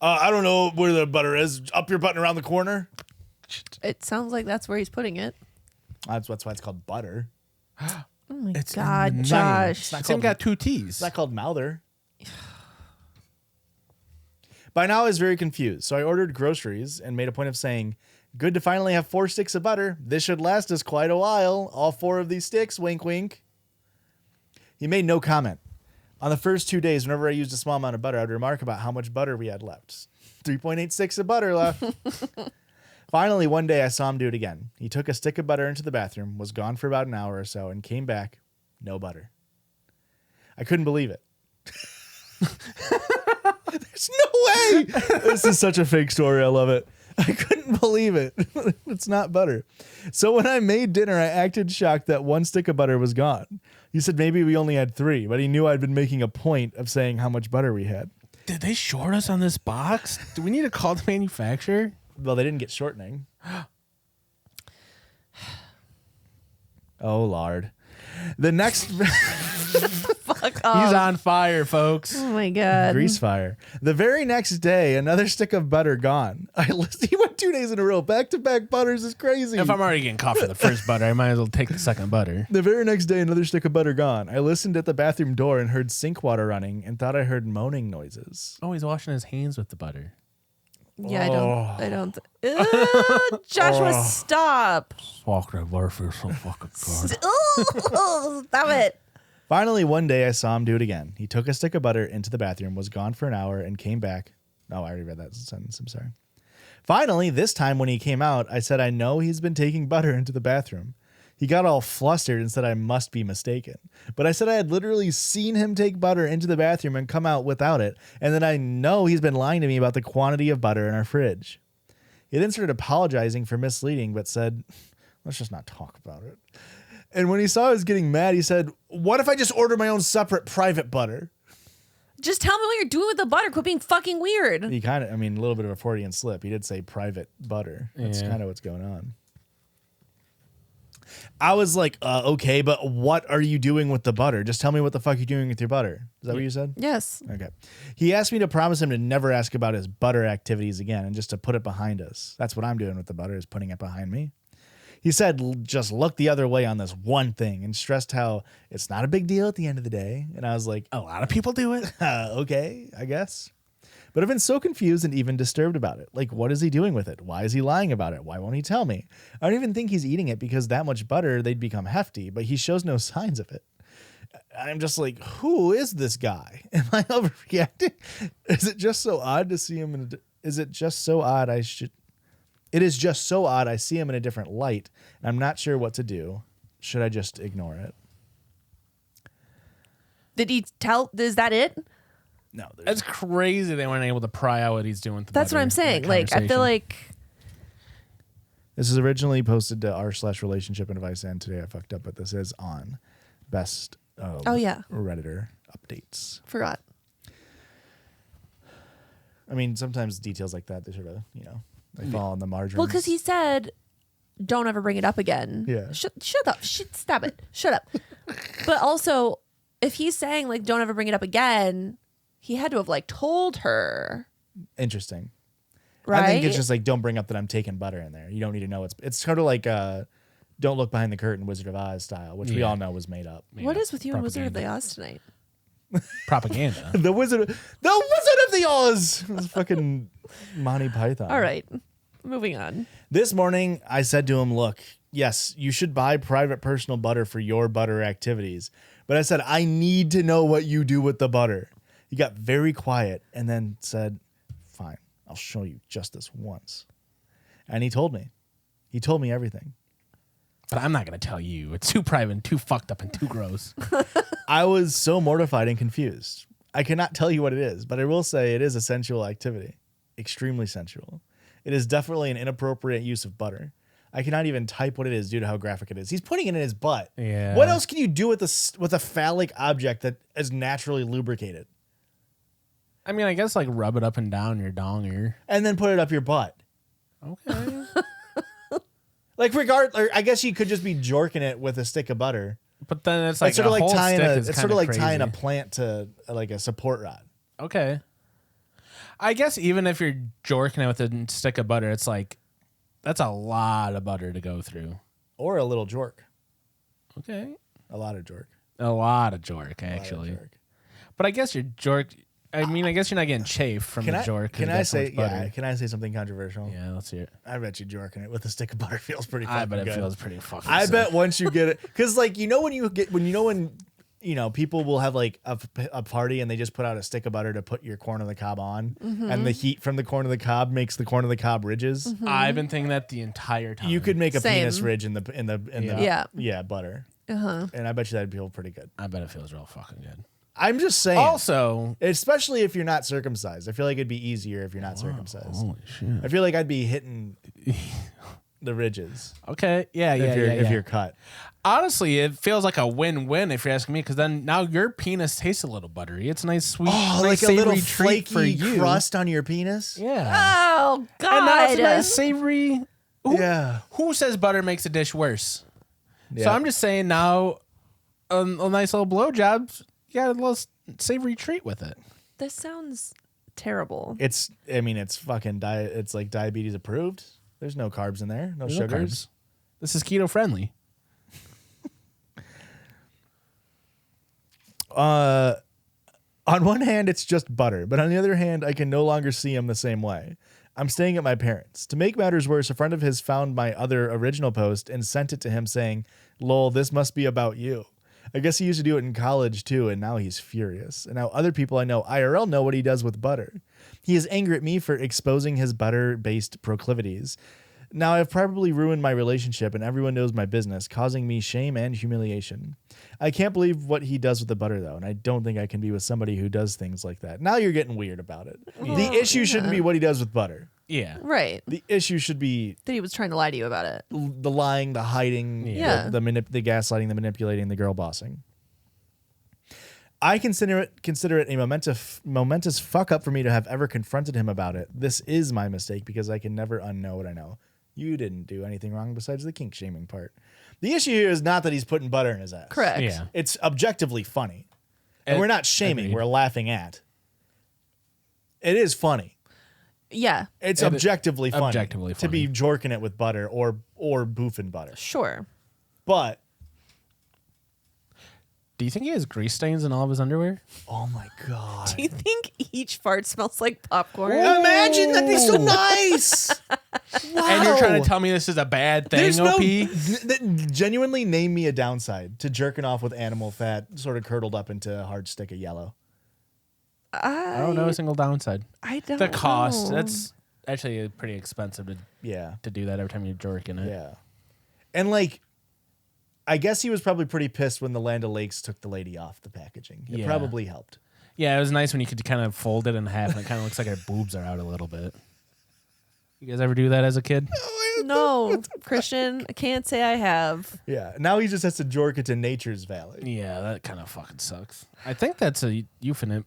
I don't know where the butter is. Up your button around the corner. It sounds like that's where he's putting it. That's why it's called butter. Oh my It's God, in the name. Josh. not It's even called- got 2 T's. It's not called Mouther. By now, I was very confused, so I ordered groceries and made a point of saying, "Good to finally have 4 sticks of butter. This should last us quite a while. All 4 of these sticks, wink, wink." He made no comment. On the first 2 days, whenever I used a small amount of butter, I would remark about how much butter we had left. 3.8 sticks of butter left. Finally, one day I saw him do it again. He took a stick of butter into the bathroom, was gone for about an hour or so, and came back, no butter. I couldn't believe it. There's no way. This is such a fake story. I love it. I couldn't believe it. It's not butter. So when I made dinner, I acted shocked that 1 stick of butter was gone. He said maybe we only had 3, but he knew I'd been making a point of saying how much butter we had. Did they short us on this box? Do we need to call the manufacturer? Well, they didn't get shortening. Oh, Lord. The next... Fuck off. He's on fire, folks. Oh my god. Grease fire. The very next day, another stick of butter gone. He went 2 days in a row. Back-to-back butters is crazy. If I'm already getting caught for the first butter, I might as well take the second butter. The very next day, another stick of butter gone. I listened at the bathroom door and heard sink water running and thought I heard moaning noises. Oh, he's washing his hands with the butter. Yeah, I don't. Ugh, Joshua, stop. Fuck, that butter feels so fucking good. Ugh, stop it. Finally, one day I saw him do it again. He took a stick of butter into the bathroom, was gone for an hour, and came back. Oh, I already read that sentence. I'm sorry. Finally, this time when he came out, I said, I know he's been taking butter into the bathroom. He got all flustered and said I must be mistaken. But I said I had literally seen him take butter into the bathroom and come out without it, and that I know he's been lying to me about the quantity of butter in our fridge. He then started apologizing for misleading, but said, let's just not talk about it. And when he saw I was getting mad, he said, what if I just order my own separate private butter? Just tell me what you're doing with the butter. Quit being fucking weird. He kind of, a little bit of a Freudian slip. He did say private butter. That's kind of what's going on. I was like, okay, but what are you doing with the butter? Just tell me what the fuck you're doing with your butter. Is that what you said? Yes. Okay. He asked me to promise him to never ask about his butter activities again and just to put it behind us. That's what I'm doing with the butter, is putting it behind me. He said, just look the other way on this one thing, and stressed how it's not a big deal at the end of the day. And I was like, A lot of people do it. okay, I guess. But I've been so confused and even disturbed about it. Like, what is he doing with it? Why is he lying about it? Why won't he tell me? I don't even think he's eating it because that much butter, they'd become hefty, but he shows no signs of it. I'm just like, who is this guy? Am I overreacting? Is it just so odd to see him is it just so odd it is just so odd I see him in a different light, and I'm not sure what to do. Should I just ignore it? Did he tell? Is that it? No. It's crazy they weren't able to pry out what he's doing with the That's what butter I'm in saying. that Like, I feel conversation. like This is originally posted to r/relationship advice, and today I fucked up, but this is on best Redditor updates. forgot. I mean, sometimes details like that, they sort of, they fall on the margins. Well, because he said, "Don't ever bring it up again." Yeah. Shut up. Stop it. Shut up. But also, if he's saying like, "Don't ever bring it up again," he had to have like told her. Interesting. Right. I think it's just like, don't bring up that I'm taking butter in there. You don't need to know. It's sort of like Don't Look Behind the Curtain, Wizard of Oz style, which we all know was made up. What is with you and Wizard of the Oz tonight? propaganda. The Wizard of the Oz. It was fucking Monty Python. All right, moving on. This morning, I said to him, look, yes, you should buy private personal butter for your butter activities. But I said, I need to know what you do with the butter. He got very quiet and then said, fine, I'll show you just this once. And he told me. He told me everything. But I'm not going to tell you. It's too private and too fucked up and too gross. I was so mortified and confused. I cannot tell you what it is, but I will say it is a sensual activity. Extremely sensual. It is definitely an inappropriate use of butter. I cannot even type what it is due to how graphic it is. He's putting it in his butt. Yeah. What else can you do with a phallic object that is naturally lubricated? I mean, I guess like rub it up and down your donger. And then put it up your butt. Okay. Like I guess you could just be jorking it with a stick of butter. But then it's like It's sort of a like whole tying stick a. is It's sort kinda of like tying a crazy. plant to like a support rod. Okay. I guess even if you're jorking it with a stick of butter, it's like that's a lot of butter to go through. Or a little jork. Okay. A lot of jork. A lot of jork, actually. But I guess your jork. I mean, I guess you're not getting chafe from the jork. 'cause Can you I got so say? much butter. Yeah. Can I say something controversial? Yeah, let's hear it. I bet you jorking it with a stick of butter feels pretty. I Fucking bet it good. feels pretty fucking. I sick. bet once you get it, because like when people will have like a party and they just put out a stick of butter to put your corn on the cob on, and the heat from the corn on the cob makes the corn on the cob ridges. I've been thinking that the entire time. You could make a Same. penis ridge in the Yeah. butter, Uh-huh. and I bet you that'd feel pretty good. I bet it feels real fucking good. I'm just saying. Also, Especially if you're not circumcised. I feel like it'd be easier if you're not circumcised. holy shit. I feel like I'd be hitting the ridges Okay. Yeah. if you're cut. Honestly, it feels like a win-win if you're asking me, because then now your penis tastes a little buttery. It's a nice, sweet, Oh, nice like a little savory treat for flaky you. crust on your penis. Yeah. Oh God! And now it's a nice savory. Yeah. Who says butter makes a dish worse? So Yeah. I'm just saying now, a nice little blowjob You got a little savory treat with it. This sounds terrible. It's fucking diet. It's like diabetes approved. There's no carbs in there. No There's sugars. carbs. This is keto friendly. On one hand, it's just butter, but on the other hand, I can no longer see him the same way. I'm staying at my parents'. To make matters worse, a friend of his found my other original post and sent it to him saying, "Lol, this must be about you." I guess he used to do it in college too, and now he's furious. And now other people I know IRL know what he does with butter. He is angry at me for exposing his butter-based proclivities. Now I've probably ruined my relationship and everyone knows my business, causing me shame and humiliation. I can't believe what he does with the butter though, and I don't think I can be with somebody who does things like that. Now you're getting weird about it. The issue shouldn't be what he does with butter. Yeah. Right. The issue should be That he was trying to lie to you about it. the lying, the hiding, Yeah. the gaslighting, the manipulating, the girl bossing. I consider it a momentous fuck up for me to have ever confronted him about it. This is my mistake because I can never unknow what I know. You didn't do anything wrong besides the kink shaming part. The issue here is not that he's putting butter in his ass. Correct. Yeah. It's objectively funny. And we're not shaming, Agreed. we're laughing at. It is funny. Yeah. It's objectively funny. Objectively to be funny. jorking it with butter or boofing butter. Sure. But Do you think he has grease stains in all of his underwear? oh my god. Do you think each fart smells like popcorn? Imagine that'd be so nice. Wow. And you're trying to tell me this is a bad thing, There's OP? genuinely name me a downside to jerking off with animal fat sort of curdled up into a hard stick of yellow. I don't know a single downside. I don't The cost. know. That's actually pretty expensive Yeah. to do that every time you're jerking it. Yeah. And like, I guess he was probably pretty pissed when the Land O'Lakes took the lady off the packaging. It Yeah. probably helped. Yeah, it was nice when you could kind of fold it in half and it kind of looks like her boobs are out a little bit. You guys ever do that as a kid? No, Christian, I can't say I have. Yeah. Now he just has to jork it to Nature's Valley. Yeah, that kind of fucking sucks. I think that's a euphemism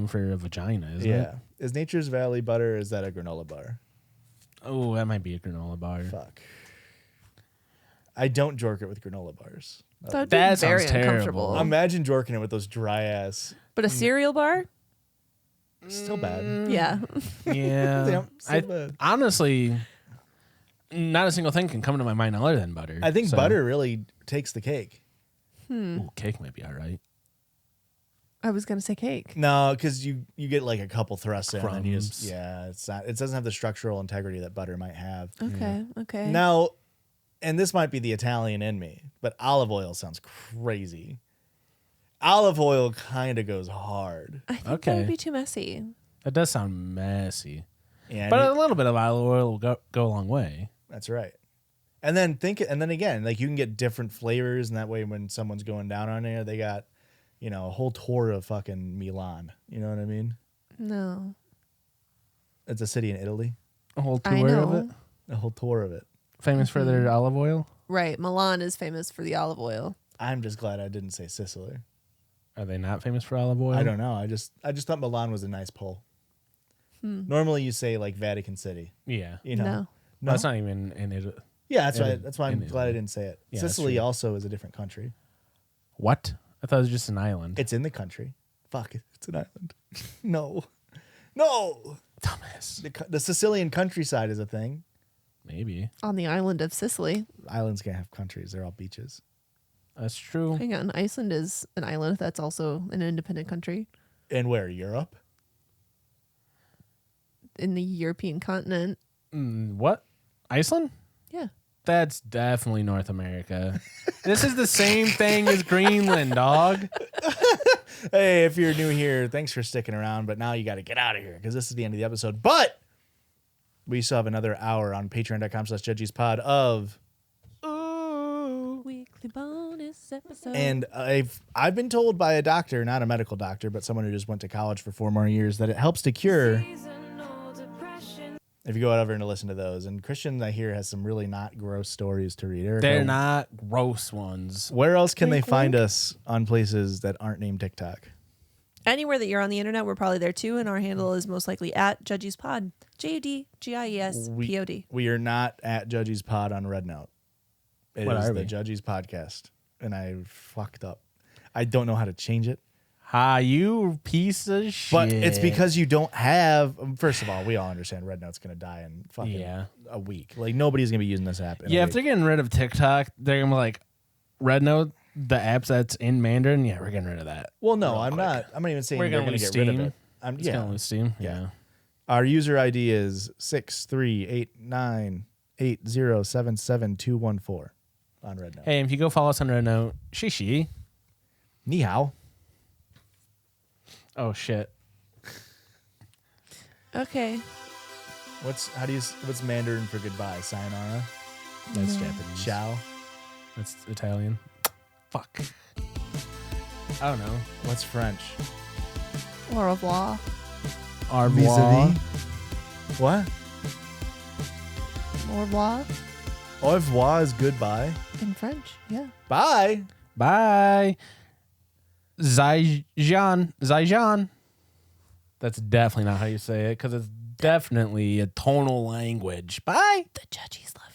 for a vagina, isn't it? Yeah. Is Nature's Valley butter? Or is that a granola bar? Oh, that might be a granola bar. Fuck. I don't jork it with granola bars. That would be That very sounds terrible. uncomfortable. Imagine jorking it with those dry ass. But a cereal bar? Still bad. Yeah. Yeah. Damn, so bad. Honestly, not a single thing can come to my mind other than butter. I think So- butter really takes the cake. Ooh, cake might be all right. I was going to say cake. No, because you get like a couple thrusts in, and you just Crumbs. it's not. It doesn't have the structural integrity that butter might have. Okay. Okay. Now, and this might be the Italian in me, but olive oil sounds crazy. Olive oil kind of goes hard. I think Okay. that would be too messy. That does sound messy. And But a little bit of olive oil will go a long way. that's right. And then again, like you can get different flavors, and that way when someone's going down on there, they got, a whole tour of fucking Milan. You know what I mean? No. It's a city in Italy. A whole I tour know. of it. A whole tour of it. Famous for their olive oil. Right. Milan is famous for the olive oil. I'm just glad I didn't say Sicily. Are they not famous for olive oil? I don't know. I just thought Milan was a nice pull. Normally you say like Vatican City. Yeah. You know? No. No, it's not even in it. Yeah, that's In- right. That's why I'm in glad I Italy. didn't say it. Yeah, that's Sicily true. also is a different country. What? I thought it was just an island. It's in the country. Fuck, it's an island. No. Dumbass. The Sicilian countryside is a thing. Maybe. On the island of Sicily. Islands can't have countries. They're all beaches. That's true. Hang on. Iceland is an island that's also an independent country And where? Europe? in the European continent. What? Iceland? Yeah. That's definitely North America. This is the same thing as Greenland, dog. Hey, if you're new here, thanks for sticking around. But now you got to get out of here because this is the end of the episode. But we still have another hour on patreon.com/judgiespod of... Weekly bonus episode. And I've been told by a doctor, not a medical doctor, but someone who just went to college for 4 more years, that it helps to cure if you go over and listen to those. And Christian, I hear, has some really not gross stories to read. Erica, They're not gross ones. Where else can they Wink, find wink. us on places that aren't named TikTok? Anywhere that you're on the internet, we're probably there too. And our handle is most likely at Judgies Pod. JUDGIESPOD. We are not at Judgies Pod on Red Note. It What is are the we? Judgies Podcast. And I fucked up. I don't know how to change it. You piece of shit. But it's because you don't have. First of all, we all understand Red Note's going to die in fucking a week. Like nobody's going to be using this app. Yeah, if they're getting rid of TikTok, they're going to be like, Red Note, the apps that's in Mandarin, yeah, we're getting rid of that. Well, no, I'm not. I'm not even saying We're they're gonna going to lose get rid of Steam. it. It's going to lose Steam. Yeah. Our user ID is 63898077214 on Red Note. Hey, if you go follow us on Red Note, shishi. Ni hao. Oh, shit. Okay. What's Mandarin for goodbye? Sayonara. That's Japanese. Ciao. That's Italian. Fuck. I don't know. What's French? Au revoir. Au revoir. Vis-a-vis. What? Au revoir Au revoir is goodbye. in French. Yeah. Bye. Bye. Zaijian. That's definitely not how you say it because it's definitely a tonal language. Bye. The Judgies love